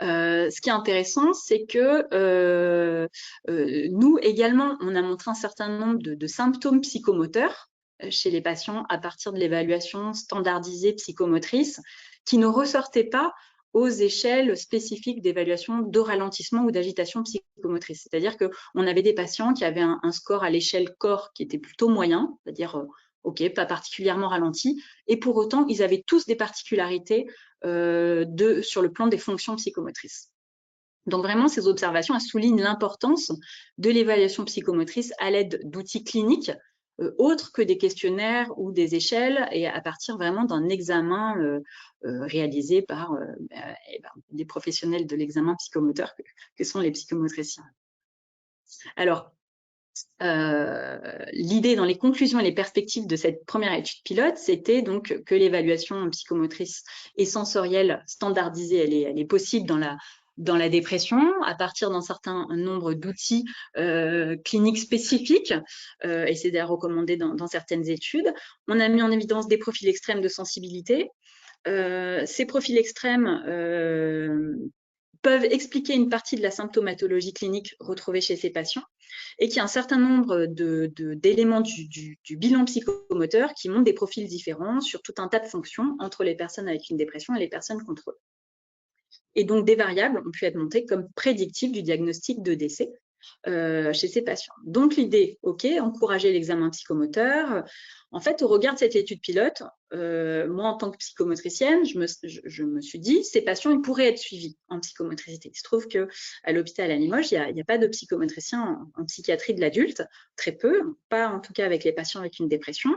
Ce qui est intéressant, c'est que nous également, on a montré un certain nombre de symptômes psychomoteurs chez les patients à partir de l'évaluation standardisée psychomotrice qui ne ressortaient pas aux échelles spécifiques d'évaluation de ralentissement ou d'agitation psychomotrice. C'est-à-dire qu'on avait des patients qui avaient un score à l'échelle corps qui était plutôt moyen, c'est-à-dire ok, pas particulièrement ralenti, et pour autant, ils avaient tous des particularités sur le plan des fonctions psychomotrices. Donc vraiment, ces observations elles soulignent l'importance de l'évaluation psychomotrice à l'aide d'outils cliniques autres que des questionnaires ou des échelles, et à partir vraiment d'un examen réalisé par des professionnels de l'examen psychomoteur que sont les psychomotriciens. Alors, l'idée dans les conclusions et les perspectives de cette première étude pilote, c'était donc que l'évaluation psychomotrice et sensorielle standardisée, elle est possible dans la dépression à partir d'un certain nombre d'outils cliniques spécifiques, et c'est d'ailleurs recommandé dans certaines études. On a mis en évidence des profils extrêmes de sensibilité. Ces profils extrêmes peuvent expliquer une partie de la symptomatologie clinique retrouvée chez ces patients, et qu'il y a un certain nombre d'éléments du bilan psychomoteur qui montrent des profils différents sur tout un tas de fonctions entre les personnes avec une dépression et les personnes contrôlées. Et donc, des variables ont pu être montées comme prédictives du diagnostic de décès chez ces patients. Donc, l'idée, ok, encourager l'examen psychomoteur. En fait, au regard de cette étude pilote, moi, en tant que psychomotricienne, je me suis dit, ces patients, ils pourraient être suivis en psychomotricité. Il se trouve qu'à l'hôpital à Limoges, il n'y a pas de psychomotricien en psychiatrie de l'adulte, très peu, pas en tout cas avec les patients avec une dépression.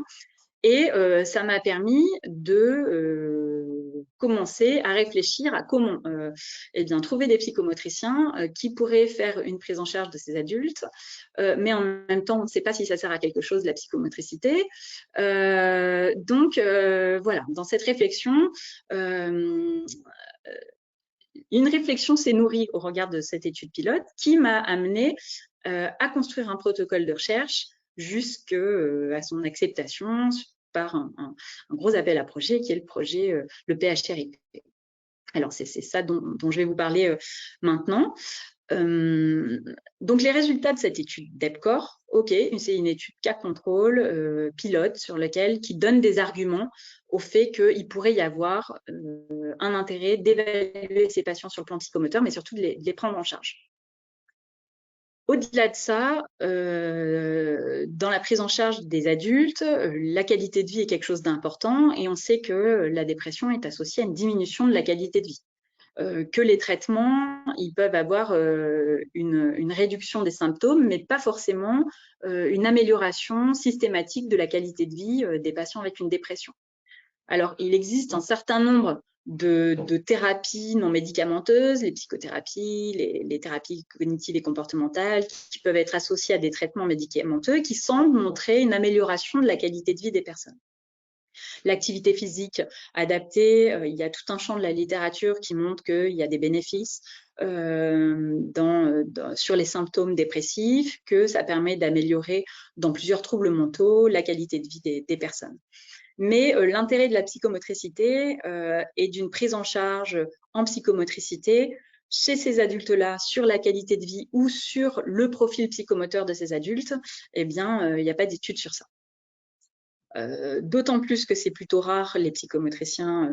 Et ça m'a permis de commencer à réfléchir à comment eh bien, trouver des psychomotriciens qui pourraient faire une prise en charge de ces adultes, mais en même temps, on ne sait pas si ça sert à quelque chose, la psychomotricité. Donc, voilà, dans cette réflexion, une réflexion s'est nourrie au regard de cette étude pilote qui m'a amené à construire un protocole de recherche jusqu'à son acceptation par un gros appel à projet qui est le projet, le PHRIP. Alors, c'est ça dont je vais vous parler maintenant. Donc, les résultats de cette étude d'EPCOR, ok, c'est une étude cas contrôle pilote qui donne des arguments au fait qu'il pourrait y avoir un intérêt d'évaluer ces patients sur le plan psychomoteur, mais surtout de les prendre en charge. Au-delà de ça, dans la prise en charge des adultes, la qualité de vie est quelque chose d'important, et on sait que la dépression est associée à une diminution de la qualité de vie. Que les traitements, ils peuvent avoir une réduction des symptômes, mais pas forcément une amélioration systématique de la qualité de vie des patients avec une dépression. Alors, il existe un certain nombre de thérapies non médicamenteuses, les psychothérapies, les thérapies cognitives et comportementales, qui peuvent être associées à des traitements médicamenteux, qui semblent montrer une amélioration de la qualité de vie des personnes. L'activité physique adaptée, il y a tout un champ de la littérature qui montre qu'il y a des bénéfices sur les symptômes dépressifs, que ça permet d'améliorer dans plusieurs troubles mentaux la qualité de vie des personnes. Mais l'intérêt de la psychomotricité et d'une prise en charge en psychomotricité chez ces adultes-là sur la qualité de vie ou sur le profil psychomoteur de ces adultes, eh bien, il n'y a pas d'études sur ça. D'autant plus que c'est plutôt rare les psychomotriciens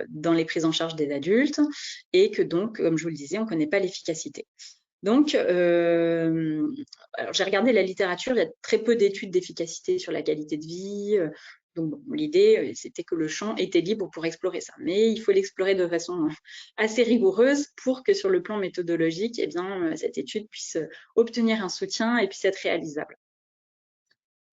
dans les prises en charge des adultes et que donc, comme je vous le disais, on ne connaît pas l'efficacité. Donc, alors j'ai regardé la littérature, il y a très peu d'études d'efficacité sur la qualité de vie. Donc, bon, l'idée, c'était que le champ était libre pour explorer ça. Mais il faut l'explorer de façon assez rigoureuse pour que sur le plan méthodologique, eh bien, cette étude puisse obtenir un soutien et puisse être réalisable.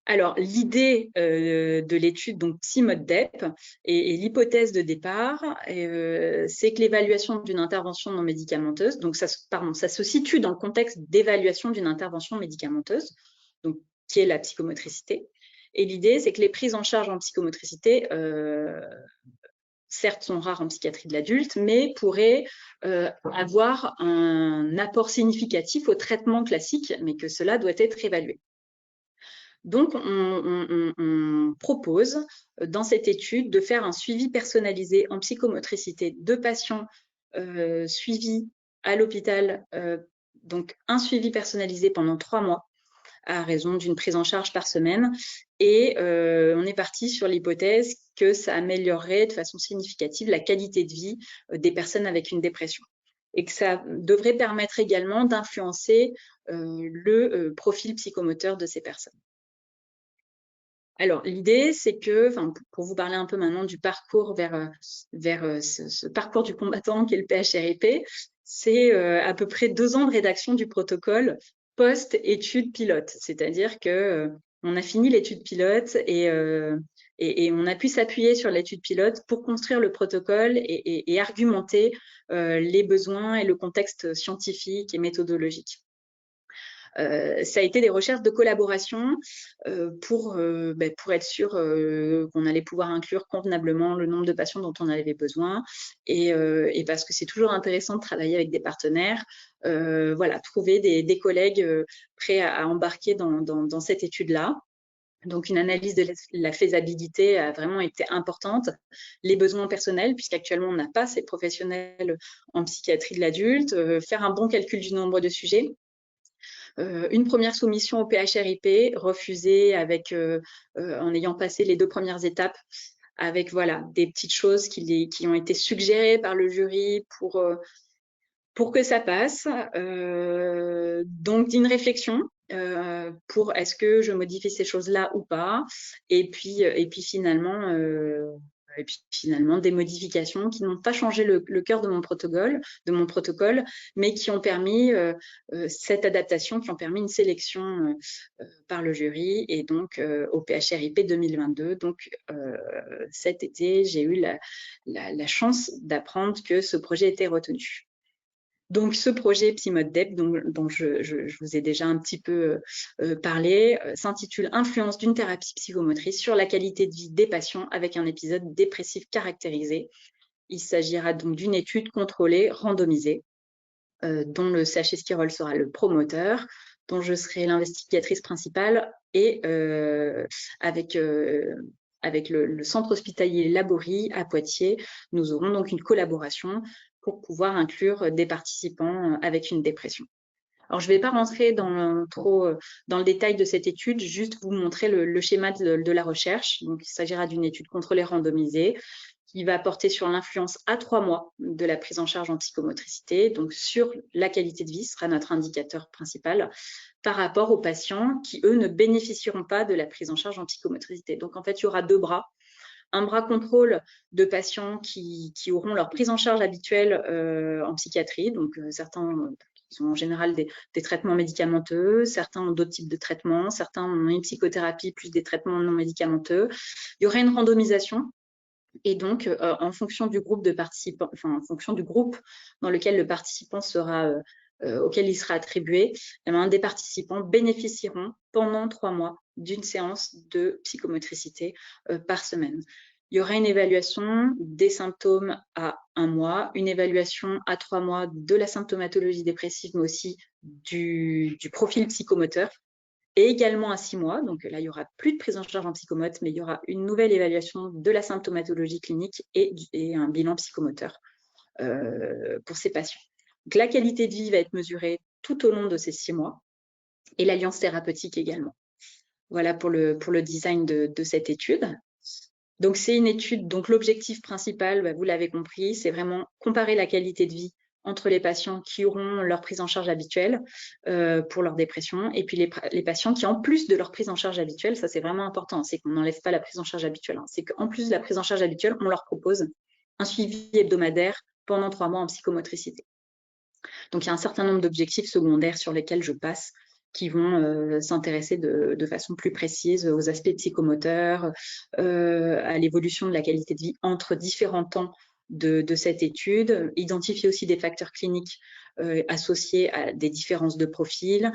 Alors, l'idée de l'étude, donc PsyMOD-DEP, et l'hypothèse de départ, c'est que l'évaluation d'une intervention non médicamenteuse, donc ça se situe dans le contexte d'évaluation d'une intervention médicamenteuse, donc, qui est la psychomotricité. Et l'idée, c'est que les prises en charge en psychomotricité, certes, sont rares en psychiatrie de l'adulte, mais pourraient avoir un apport significatif au traitement classique, mais que cela doit être évalué. Donc, on propose dans cette étude de faire un suivi personnalisé en psychomotricité de patients suivis à l'hôpital, donc un suivi personnalisé pendant 3 mois à raison d'une prise en charge par semaine. Et on est parti sur l'hypothèse que ça améliorerait de façon significative la qualité de vie des personnes avec une dépression. Et que ça devrait permettre également d'influencer le profil psychomoteur de ces personnes. Alors, l'idée, c'est que, pour vous parler un peu maintenant du parcours vers ce parcours du combattant qu'est le PHRIP, c'est à peu près 2 ans de rédaction du protocole post-étude pilote. C'est-à-dire que on a fini l'étude pilote et on a pu s'appuyer sur l'étude pilote pour construire le protocole et argumenter les besoins et le contexte scientifique et méthodologique. Ça a été des recherches de collaboration pour être sûr qu'on allait pouvoir inclure convenablement le nombre de patients dont on avait besoin et parce que c'est toujours intéressant de travailler avec des partenaires, voilà, trouver des collègues prêts à embarquer dans cette étude-là. Donc, une analyse de la faisabilité a vraiment été importante. Les besoins personnels, puisqu'actuellement, on n'a pas ces professionnels en psychiatrie de l'adulte. Faire un bon calcul du nombre de sujets. Une première soumission au PHRIP, refusée avec, en ayant passé les 2 premières étapes, avec voilà, des petites choses qui ont été suggérées par le jury pour que ça passe. Donc, d'une réflexion pour est-ce que je modifie ces choses-là ou pas. Et puis finalement, des modifications qui n'ont pas changé le cœur de mon protocole, mais qui ont permis cette adaptation, qui ont permis une sélection par le jury et donc au PHRIP 2022. Donc cet été, j'ai eu la chance d'apprendre que ce projet était retenu. Donc, ce projet PsyMOD-DEP, dont je vous ai déjà un petit peu parlé, s'intitule « Influence d'une thérapie psychomotrice sur la qualité de vie des patients avec un épisode dépressif caractérisé ». Il s'agira donc d'une étude contrôlée, randomisée, dont le CHSCHirol sera le promoteur, dont je serai l'investigatrice principale et avec le centre hospitalier Laborie à Poitiers, nous aurons donc une collaboration pour pouvoir inclure des participants avec une dépression. Alors, je ne vais pas rentrer trop dans le détail de cette étude, juste vous montrer le schéma de la recherche. Donc, il s'agira d'une étude contrôlée randomisée qui va porter sur l'influence à 3 mois de la prise en charge en psychomotricité, donc sur la qualité de vie, sera notre indicateur principal, par rapport aux patients qui, eux, ne bénéficieront pas de la prise en charge en psychomotricité. Donc, en fait, il y aura 2 bras. Un bras contrôle de patients qui auront leur prise en charge habituelle en psychiatrie, donc certains qui ont en général des traitements médicamenteux, certains ont d'autres types de traitements, certains ont une psychothérapie plus des traitements non médicamenteux. Il y aura une randomisation. Et donc, en fonction du groupe de participants, en fonction du groupe dans lequel le participant sera, auquel il sera attribué, des participants bénéficieront pendant 3 mois d'une séance de psychomotricité par semaine. Il y aura une évaluation des symptômes à 1 mois, une évaluation à 3 mois de la symptomatologie dépressive, mais aussi du profil psychomoteur. Et également à 6 mois, donc là, il n'y aura plus de prise en charge en psychomote, mais il y aura une nouvelle évaluation de la symptomatologie clinique et un bilan psychomoteur pour ces patients. Donc, la qualité de vie va être mesurée tout au long de ces 6 mois et l'alliance thérapeutique également. Voilà pour le design de cette étude. Donc, c'est une étude, donc l'objectif principal, vous l'avez compris, c'est vraiment comparer la qualité de vie entre les patients qui auront leur prise en charge habituelle pour leur dépression et puis les patients qui, en plus de leur prise en charge habituelle, ça c'est vraiment important, c'est qu'on n'enlève pas la prise en charge habituelle, c'est qu'en plus de la prise en charge habituelle, on leur propose un suivi hebdomadaire pendant 3 mois en psychomotricité. Donc, il y a un certain nombre d'objectifs secondaires sur lesquels je passe qui vont s'intéresser de façon plus précise aux aspects psychomoteurs, à l'évolution de la qualité de vie entre différents temps de cette étude, identifier aussi des facteurs cliniques associés à des différences de profil,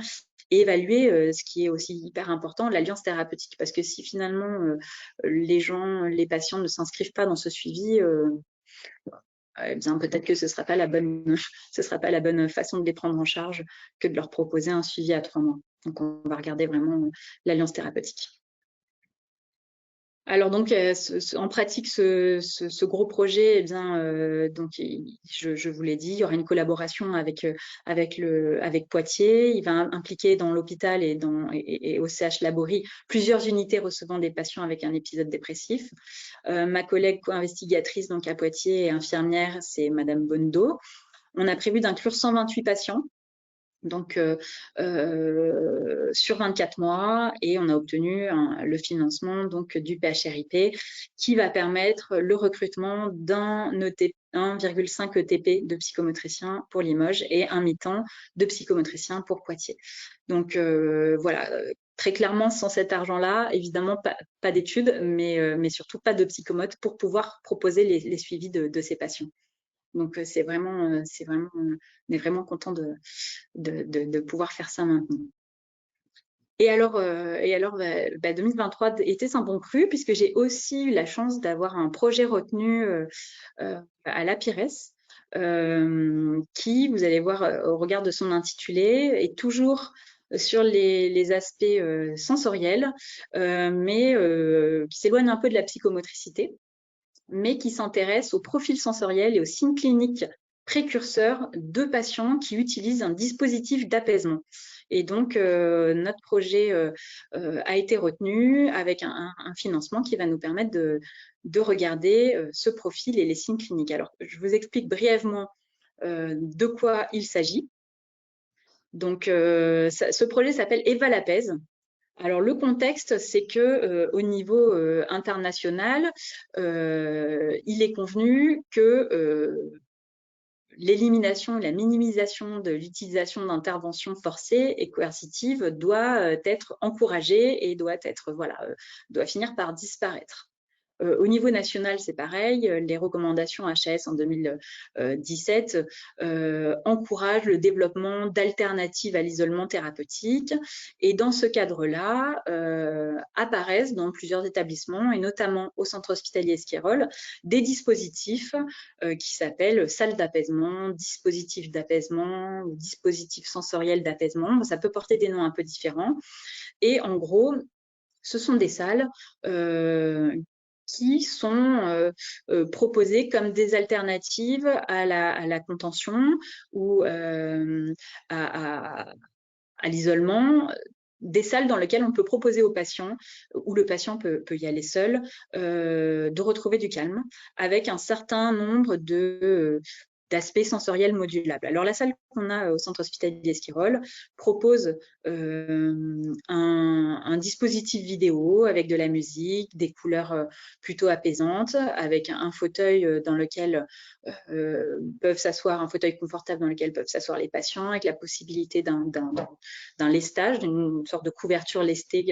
et évaluer ce qui est aussi hyper important, l'alliance thérapeutique. Parce que si finalement les patients ne s'inscrivent pas dans ce suivi, eh bien, peut-être que ce ne sera pas la bonne façon de les prendre en charge que de leur proposer un suivi à 3 mois. Donc, on va regarder vraiment l'alliance thérapeutique. Alors donc, en pratique, ce gros projet, eh bien, donc, je vous l'ai dit, il y aura une collaboration avec Poitiers. Il va impliquer dans l'hôpital et au CH Laborie plusieurs unités recevant des patients avec un épisode dépressif. Ma collègue co-investigatrice donc à Poitiers et infirmière, c'est Madame Bondo. On a prévu d'inclure 128 patients, donc sur 24 mois, et on a obtenu le financement donc du PHRIP qui va permettre le recrutement d'un 1,5 ETP de psychomotriciens pour Limoges et un mi-temps de psychomotriciens pour Poitiers. Donc voilà, très clairement, sans cet argent-là, évidemment pas d'études, mais surtout pas de psychomote pour pouvoir proposer les suivis de ces patients. Donc c'est vraiment, on est vraiment content de pouvoir faire ça maintenant. Et alors 2023 était un bon cru puisque j'ai aussi eu la chance d'avoir un projet retenu à l'APIRES qui, vous allez voir au regard de son intitulé, est toujours sur les aspects sensoriels, mais qui s'éloigne un peu de la psychomotricité, mais qui s'intéresse au profil sensoriel et aux signes cliniques précurseurs de patients qui utilisent un dispositif d'apaisement. Et donc, notre projet a été retenu avec un financement qui va nous permettre de regarder ce profil et les signes cliniques. Alors, je vous explique brièvement de quoi il s'agit. Donc, ce projet s'appelle EVALAPAISE. Alors, le contexte, c'est que au niveau international, il est convenu que l'élimination, la minimisation de l'utilisation d'interventions forcées et coercitives doit être encouragée et doit finir par disparaître. Au niveau national, c'est pareil. Les recommandations HAS en 2017 encouragent le développement d'alternatives à l'isolement thérapeutique. Et dans ce cadre-là, apparaissent dans plusieurs établissements, et notamment au centre hospitalier Esquirol, des dispositifs qui s'appellent salles d'apaisement, dispositifs d'apaisement ou dispositifs sensoriels d'apaisement. Ça peut porter des noms un peu différents. Et en gros, ce sont des salles qui sont proposées comme des alternatives à la contention ou à l'isolement, des salles dans lesquelles on peut proposer aux patients, où le patient peut y aller seul, de retrouver du calme avec un certain nombre d'aspects sensoriels modulables. Alors, la salle qu'on a au centre hospitalier Esquirol propose un dispositif vidéo avec de la musique, des couleurs plutôt apaisantes, avec un fauteuil dans lequel peuvent s'asseoir, un fauteuil confortable dans lequel peuvent s'asseoir les patients, avec la possibilité d'un lestage, d'une sorte de couverture lestée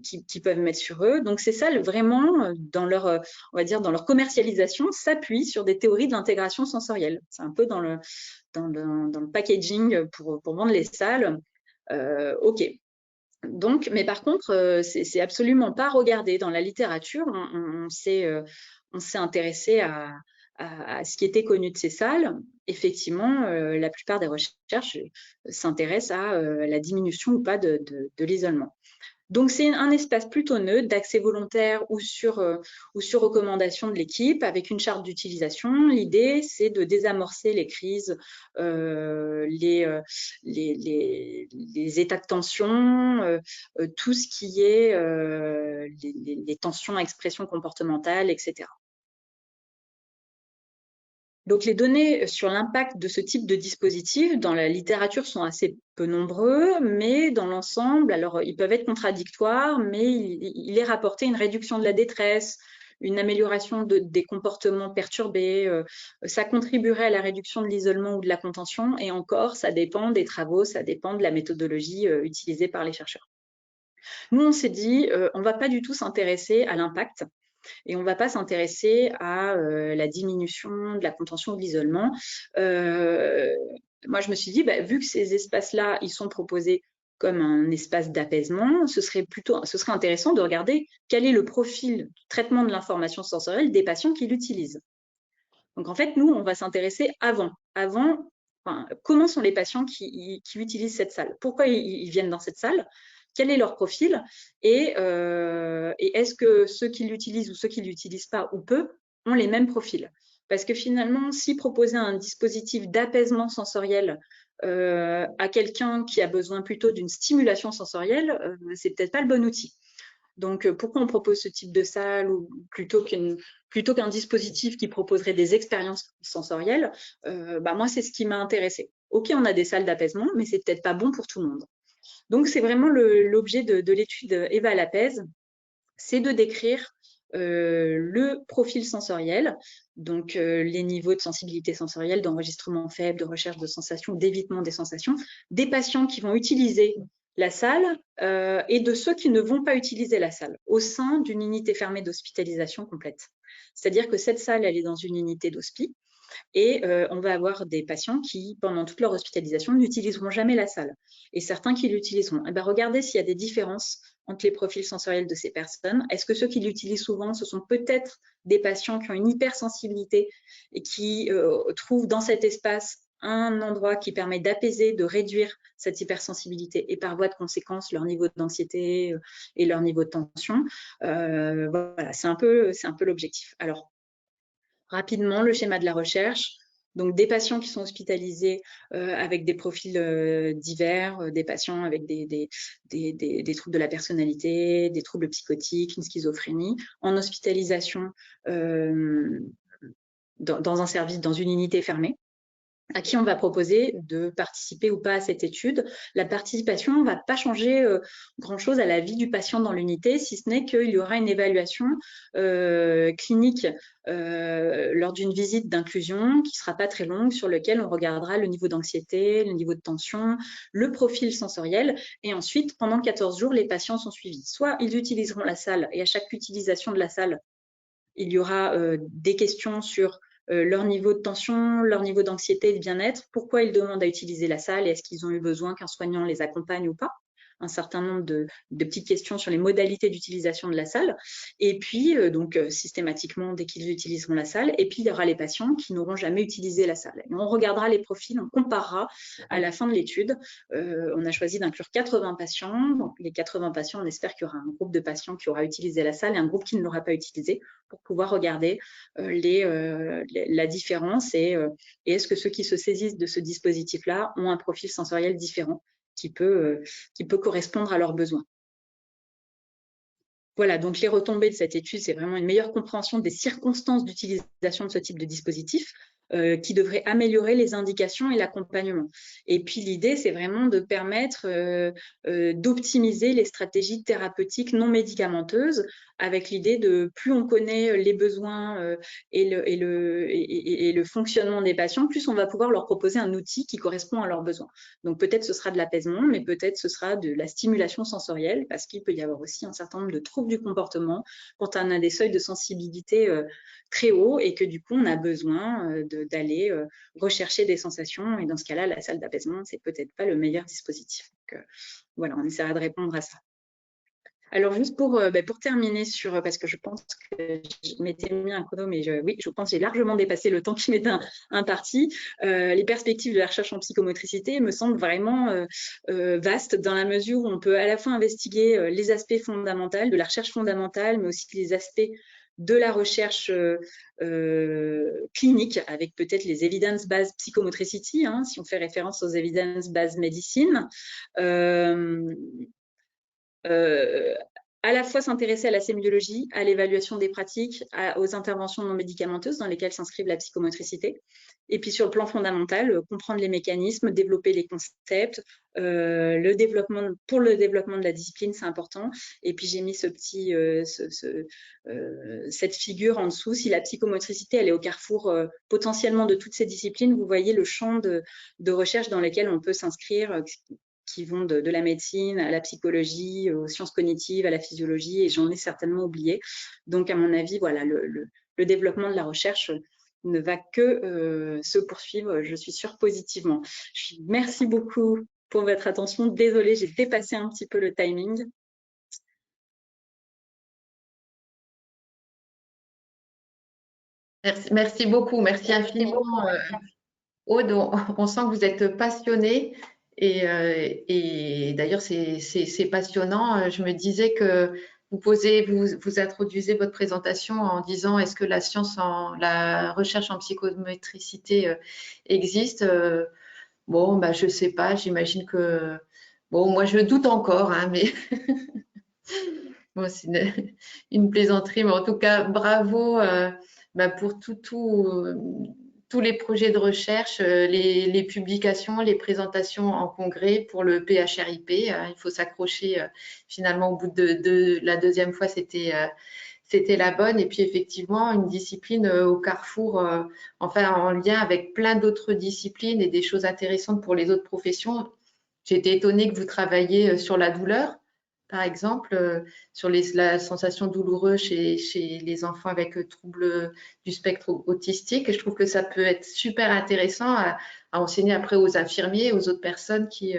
qui peuvent mettre sur eux. Donc, ces salles, vraiment, dans leur commercialisation, s'appuient sur des théories de l'intégration sensorielle. C'est un peu dans le packaging pour vendre les salles. OK. Donc, mais par contre, c'est absolument pas regardé dans la littérature. On s'est intéressé à ce qui était connu de ces salles. Effectivement, la plupart des recherches s'intéressent à la diminution ou pas de l'isolement. Donc, c'est un espace plutôt neutre d'accès volontaire ou sur recommandation de l'équipe avec une charte d'utilisation. L'idée, c'est de désamorcer les crises, les états de tension, tout ce qui est les tensions à expression comportementale, etc. Donc, les données sur l'impact de ce type de dispositif dans la littérature sont assez peu nombreux, mais dans l'ensemble, alors ils peuvent être contradictoires, mais il est rapporté une réduction de la détresse, une amélioration des comportements perturbés, ça contribuerait à la réduction de l'isolement ou de la contention, et encore, ça dépend des travaux, ça dépend de la méthodologie utilisée par les chercheurs. Nous, on s'est dit, on ne va pas du tout s'intéresser à l'impact, et on ne va pas s'intéresser à la diminution de la contention ou de l'isolement. Moi, je me suis dit, vu que ces espaces-là, ils sont proposés comme un espace d'apaisement, ce serait intéressant de regarder quel est le profil de traitement de l'information sensorielle des patients qui l'utilisent. Donc, en fait, nous, on va s'intéresser comment sont les patients qui utilisent cette salle? Pourquoi ils viennent dans cette salle? Quel est leur profil et est-ce que ceux qui l'utilisent ou ceux qui ne l'utilisent pas ou peu ont les mêmes profils? Parce que finalement, si proposer un dispositif d'apaisement sensoriel à quelqu'un qui a besoin plutôt d'une stimulation sensorielle, c'est peut-être pas le bon outil. Donc, pourquoi on propose ce type de salle ou plutôt qu'un dispositif qui proposerait des expériences sensorielles? Moi, c'est ce qui m'a intéressée. OK, on a des salles d'apaisement, mais c'est peut-être pas bon pour tout le monde. Donc, c'est vraiment l'objet de l'étude Eva Lapez, c'est de décrire le profil sensoriel, donc les niveaux de sensibilité sensorielle, d'enregistrement faible, de recherche de sensations, d'évitement des sensations, des patients qui vont utiliser la salle et de ceux qui ne vont pas utiliser la salle au sein d'une unité fermée d'hospitalisation complète. C'est-à-dire que cette salle, elle est dans une unité d'hospi et on va avoir des patients qui, pendant toute leur hospitalisation, n'utiliseront jamais la salle et certains qui l'utiliseront. Regardez s'il y a des différences entre les profils sensoriels de ces personnes. Est-ce que ceux qui l'utilisent souvent, ce sont peut-être des patients qui ont une hypersensibilité et qui trouvent dans cet espace un endroit qui permet d'apaiser, de réduire cette hypersensibilité et par voie de conséquence leur niveau d'anxiété et leur niveau de tension. Voilà, c'est un peu l'objectif. Alors, rapidement, le schéma de la recherche. Donc, des patients qui sont hospitalisés avec des profils divers, des patients avec des troubles de la personnalité, des troubles psychotiques, une schizophrénie, en hospitalisation dans un service, dans une unité fermée, à qui on va proposer de participer ou pas à cette étude. La participation ne va pas changer grand-chose à la vie du patient dans l'unité, si ce n'est qu'il y aura une évaluation clinique lors d'une visite d'inclusion qui ne sera pas très longue, sur lequel on regardera le niveau d'anxiété, le niveau de tension, le profil sensoriel. Et ensuite, pendant 14 jours, les patients sont suivis. Soit ils utiliseront la salle, et à chaque utilisation de la salle, il y aura des questions sur leur niveau de tension, leur niveau d'anxiété et de bien-être, pourquoi ils demandent à utiliser la salle et est-ce qu'ils ont eu besoin qu'un soignant les accompagne ou pas. Un certain nombre de petites questions sur les modalités d'utilisation de la salle. Et puis, systématiquement, dès qu'ils utiliseront la salle, et puis il y aura les patients qui n'auront jamais utilisé la salle. Et on regardera les profils, on comparera à la fin de l'étude. On a choisi d'inclure 80 patients. Donc, les 80 patients, on espère qu'il y aura un groupe de patients qui aura utilisé la salle et un groupe qui ne l'aura pas utilisé pour pouvoir regarder la différence et est-ce que ceux qui se saisissent de ce dispositif-là ont un profil sensoriel différent qui peut correspondre à leurs besoins. Voilà, donc les retombées de cette étude, c'est vraiment une meilleure compréhension des circonstances d'utilisation de ce type de dispositif qui devrait améliorer les indications et l'accompagnement. Et puis l'idée, c'est vraiment de permettre d'optimiser les stratégies thérapeutiques non médicamenteuses avec l'idée de plus on connaît les besoins et le fonctionnement des patients, plus on va pouvoir leur proposer un outil qui correspond à leurs besoins. Donc peut-être ce sera de l'apaisement, mais peut-être ce sera de la stimulation sensorielle, parce qu'il peut y avoir aussi un certain nombre de troubles du comportement quand on a des seuils de sensibilité très hauts et que du coup on a besoin d'aller rechercher des sensations. Et dans ce cas-là, la salle d'apaisement, c'est peut-être pas le meilleur dispositif. Donc, voilà, on essaiera de répondre à ça. Alors, juste pour terminer parce que je pense que je m'étais mis un chrono, mais oui, je pense que j'ai largement dépassé le temps qui m'était imparti. Les perspectives de la recherche en psychomotricité me semblent vraiment vastes dans la mesure où on peut à la fois investiguer les aspects fondamentaux de la recherche fondamentale, mais aussi les aspects de la recherche clinique, avec peut-être les evidence-based psychomotricity, hein, si on fait référence aux evidence-based medicine. À la fois s'intéresser à la sémiologie, à l'évaluation des pratiques, aux interventions non médicamenteuses dans lesquelles s'inscrivent la psychomotricité. Et puis sur le plan fondamental, comprendre les mécanismes, développer les concepts, pour le développement de la discipline, c'est important. Et puis j'ai mis cette figure en dessous. Si la psychomotricité, elle est au carrefour potentiellement de toutes ces disciplines, vous voyez le champ de recherche dans lequel on peut s'inscrire, qui vont de la médecine à la psychologie, aux sciences cognitives, à la physiologie, et j'en ai certainement oublié. Donc, à mon avis, voilà, le développement de la recherche ne va que se poursuivre, je suis sûre, positivement. Merci beaucoup pour votre attention. Désolée, j'ai dépassé un petit peu le timing. Merci beaucoup, merci infiniment, Aude. On sent que vous êtes passionnée et d'ailleurs c'est passionnant. Je me disais que vous introduisez votre présentation en disant est-ce que la recherche en psychomotricité existe? Bon, bah, je sais pas, j'imagine que bon, moi je doute encore, hein, mais bon, c'est une plaisanterie, mais en tout cas, bravo bah, pour tous les projets de recherche, les publications, les présentations en congrès pour le PHRIP. Il faut s'accrocher finalement au bout de la deuxième fois, c'était la bonne. Et puis effectivement, une discipline au carrefour, enfin en lien avec plein d'autres disciplines et des choses intéressantes pour les autres professions. J'ai été étonnée que vous travailliez sur la douleur, par exemple, sur la sensation douloureuse chez les enfants avec troubles du spectre autistique. Et je trouve que ça peut être super intéressant à enseigner après aux infirmiers, aux autres personnes qui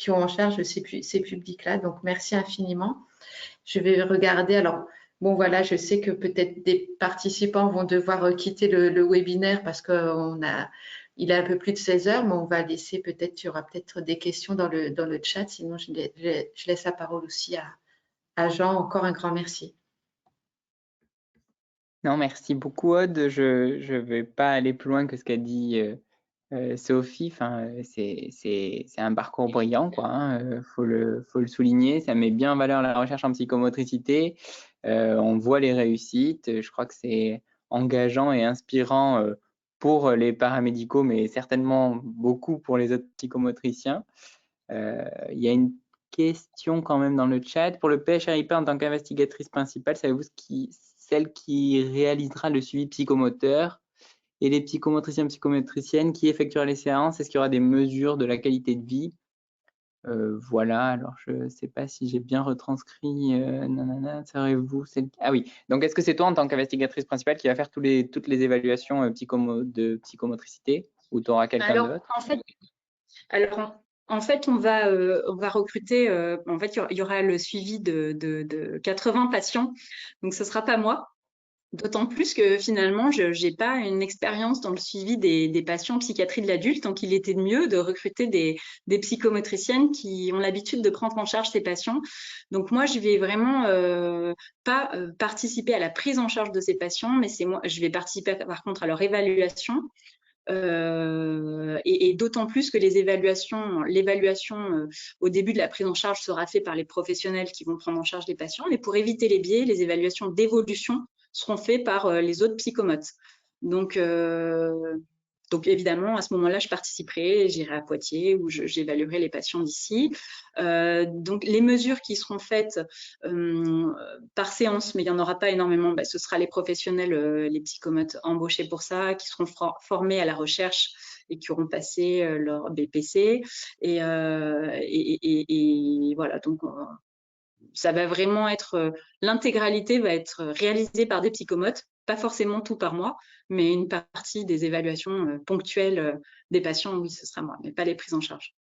ont en charge ces publics-là. Donc, merci infiniment. Je vais regarder. Alors, bon, voilà, je sais que peut-être des participants vont devoir quitter le webinaire parce il est un peu plus de 16 heures, mais on va laisser il y aura peut-être des questions dans le chat. Sinon, je laisse la parole aussi à Jean. Encore un grand merci. Non, merci beaucoup, Aude. Je ne vais pas aller plus loin que ce qu'a dit Sophie. Enfin, c'est un parcours brillant, quoi, hein. Faut le souligner. Ça met bien en valeur la recherche en psychomotricité. On voit les réussites. Je crois que c'est engageant et inspirant pour les paramédicaux, mais certainement beaucoup pour les autres psychomotriciens. Il y a une question quand même dans le chat. Pour le PHRIP en tant qu'investigatrice principale, savez-vous celle qui réalisera le suivi psychomoteur et les psychomotriciens, psychomotriciennes qui effectuera les séances? Est-ce qu'il y aura des mesures de la qualité de vie? Voilà, alors je ne sais pas si j'ai bien retranscrit. Serez-vous celle... Ah oui, donc est-ce que c'est toi en tant qu'investigatrice principale qui va faire toutes les évaluations de psychomotricité ou tu auras quelqu'un d'autre? En fait, on va recruter. En fait, il y aura le suivi de 80 patients. Donc, ce sera pas moi. D'autant plus que finalement, je n'ai pas une expérience dans le suivi des patients en psychiatrie de l'adulte. Donc, il était mieux de recruter des psychomotriciennes qui ont l'habitude de prendre en charge ces patients. Donc, moi, je vais vraiment pas participer à la prise en charge de ces patients, mais je vais participer par contre à leur évaluation. Et d'autant plus que l'évaluation au début de la prise en charge sera faite par les professionnels qui vont prendre en charge les patients, mais pour éviter les biais, les évaluations d'évolution seront faites par les autres psychomotes. Donc évidemment, à ce moment-là, je participerai, j'irai à Poitiers où j'évaluerai les patients d'ici. Donc les mesures qui seront faites par séance, mais il n'y en aura pas énormément, ce sera les professionnels, les psychomotes embauchés pour ça, qui seront formés à la recherche et qui auront passé leur BPC. Et voilà, donc ça va vraiment être, l'intégralité va être réalisée par des psychomotes, pas forcément tout par moi, mais une partie des évaluations ponctuelles des patients, oui, ce sera moi, mais pas les prises en charge.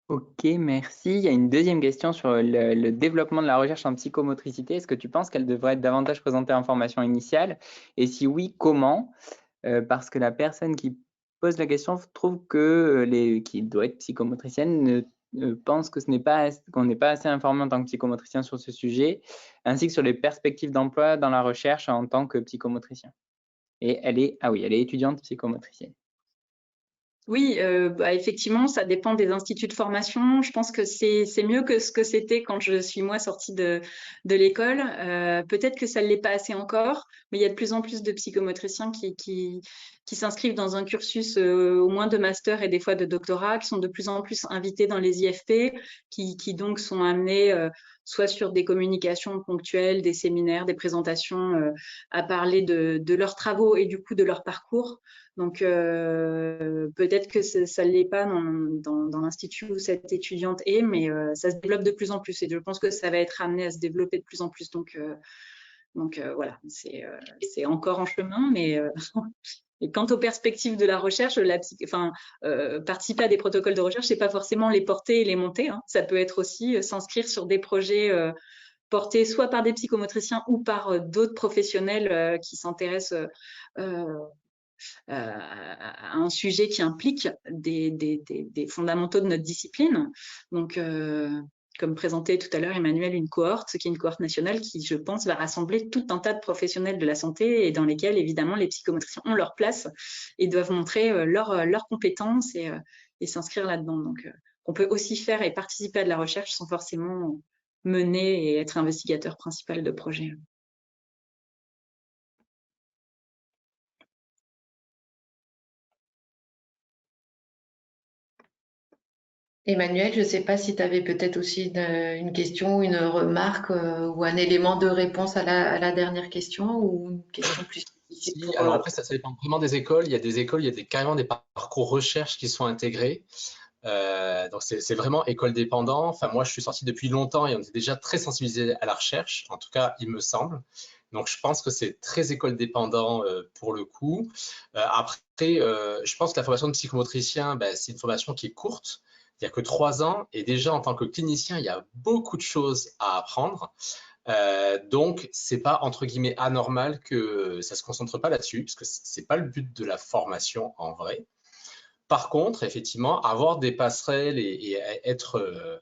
Ok, merci. Il y a une deuxième question sur le développement de la recherche en psychomotricité. Est-ce que tu penses qu'elle devrait être davantage présentée en formation initiale? Et si oui, comment? Parce que la personne qui pose la question trouve que qui doit être psychomotricienne pense que qu'on n'est pas assez informé en tant que psychomotricien sur ce sujet, ainsi que sur les perspectives d'emploi dans la recherche en tant que psychomotricien. Et elle est étudiante psychomotricienne. Oui, effectivement, ça dépend des instituts de formation. Je pense que c'est mieux que ce que c'était quand je suis moi sortie de l'école. Peut-être que ça ne l'est pas assez encore, mais il y a de plus en plus de psychomotriciens qui s'inscrivent dans un cursus au moins de master et des fois de doctorat, qui sont de plus en plus invités dans les IFP, qui donc sont amenés soit sur des communications ponctuelles, des séminaires, des présentations, à parler de leurs travaux et du coup de leur parcours. Donc, peut-être que ça ne l'est pas dans l'institut où cette étudiante est, mais ça se développe de plus en plus. Et je pense que ça va être amené à se développer de plus en plus. Donc voilà, c'est encore en chemin. Mais et quant aux perspectives de la recherche, participer à des protocoles de recherche, c'est pas forcément les porter et les monter. Hein. Ça peut être aussi s'inscrire sur des projets portés soit par des psychomotriciens ou par d'autres professionnels qui s'intéressent à un sujet qui implique des fondamentaux de notre discipline. Donc, comme présenté tout à l'heure, Emmanuel, une cohorte, qui est une cohorte nationale qui, je pense, va rassembler tout un tas de professionnels de la santé et dans lesquels, évidemment, les psychomotriciens ont leur place et doivent montrer leurs compétences et s'inscrire là-dedans. Donc, on peut aussi faire et participer à de la recherche sans forcément mener et être investigateur principal de projet. Emmanuel, je ne sais pas si tu avais peut-être aussi une question, une remarque ou un élément de réponse à la dernière question ou une question plus spécifique Si, pour… alors après, ça dépend vraiment des écoles. Il y a des écoles, il y a carrément des parcours recherche qui sont intégrés. Donc c'est vraiment école dépendant. Enfin, moi, je suis sorti depuis longtemps et on est déjà très sensibilisé à la recherche. En tout cas, il me semble. Donc, je pense que c'est très école dépendant pour le coup. Après, je pense que la formation de psychomotricien, ben, c'est une formation qui est courte. Il n'y a que 3 ans et déjà en tant que clinicien, il y a beaucoup de choses à apprendre. Donc, c'est pas entre guillemets anormal que ça se concentre pas là-dessus, parce que c'est pas le but de la formation en vrai. Par contre, effectivement, avoir des passerelles et être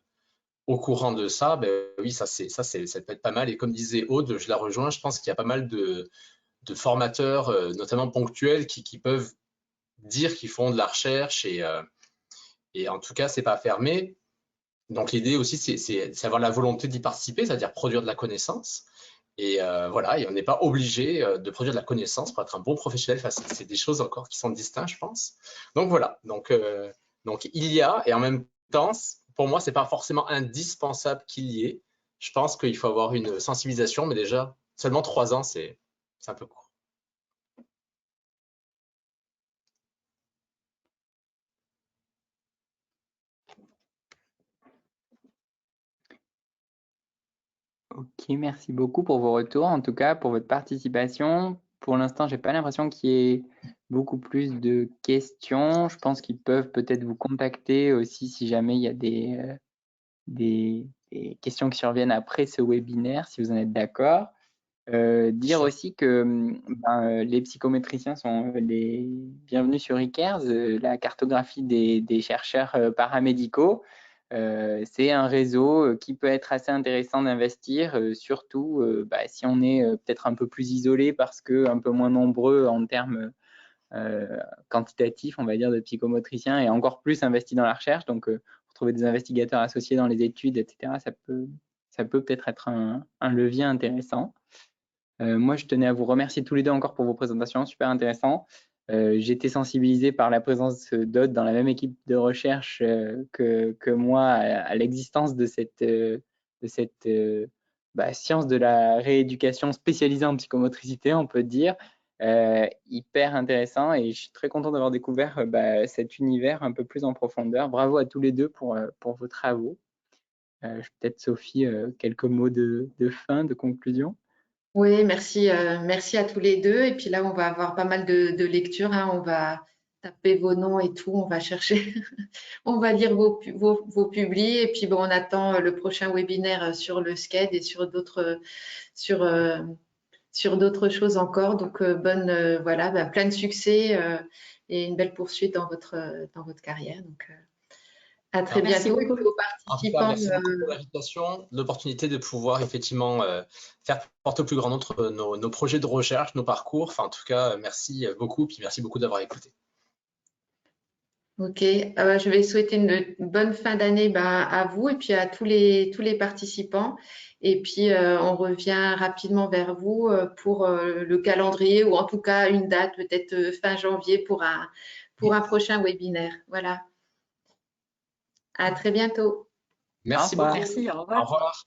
au courant de ça, ben oui, ça peut être pas mal. Et comme disait Aude, je la rejoins, je pense qu'il y a pas mal de formateurs, notamment ponctuels, qui peuvent dire qu'ils font de la recherche et en tout cas, c'est pas fermé. Donc l'idée aussi, c'est avoir la volonté d'y participer, c'est-à-dire produire de la connaissance. Et voilà, et on n'est pas obligé de produire de la connaissance pour être un bon professionnel. Enfin, c'est des choses encore qui sont distinctes, je pense. Donc voilà, donc il y a, et en même temps, pour moi, c'est pas forcément indispensable qu'il y ait. Je pense qu'il faut avoir une sensibilisation, mais déjà, seulement 3 ans, c'est un peu court. Ok, merci beaucoup pour vos retours, en tout cas pour votre participation. Pour l'instant, j'ai pas l'impression qu'il y ait beaucoup plus de questions. Je pense qu'ils peuvent peut-être vous contacter aussi si jamais il y a des questions qui surviennent après ce webinaire, si vous en êtes d'accord. Dire aussi que les psychométriciens sont les bienvenus sur ICARES, la cartographie des chercheurs paramédicaux. C'est un réseau qui peut être assez intéressant d'investir, surtout si on est peut-être un peu plus isolé parce qu'un peu moins nombreux en termes quantitatifs, on va dire, de psychomotriciens et encore plus investis dans la recherche. Donc, trouver des investigateurs associés dans les études, etc., ça peut peut-être être un levier intéressant. Moi, je tenais à vous remercier tous les deux encore pour vos présentations, super intéressant. J'ai été sensibilisé par la présence d'Aude dans la même équipe de recherche que moi à l'existence de cette science de la rééducation spécialisée en psychomotricité, on peut dire. Hyper intéressant et je suis très content d'avoir découvert cet univers un peu plus en profondeur. Bravo à tous les deux pour vos travaux. Peut-être Sophie, quelques mots de fin, de conclusion. Oui, merci à tous les deux. Et puis là, on va avoir pas mal de lectures, hein. Tu tapez vos noms et tout, on va chercher, on va lire vos publis et puis bon, on attend le prochain webinaire sur le SCED et sur d'autres choses encore. Donc, voilà, plein de succès et une belle poursuite dans votre carrière. Donc, à très Merci bientôt. beaucoup. Et aux En tout cas, participants, merci beaucoup pour l'invitation, l'opportunité de pouvoir effectivement faire porter au plus grand nombre nos projets de recherche, nos parcours. Enfin, en tout cas, merci beaucoup, puis merci beaucoup d'avoir écouté. ok, je vais souhaiter une bonne fin d'année à vous et puis à tous les participants. Et puis, on revient rapidement vers vous pour le calendrier ou en tout cas une date, peut-être fin janvier pour un prochain webinaire. Voilà. À très bientôt. Merci revoir. beaucoup. Merci, au Au revoir. revoir.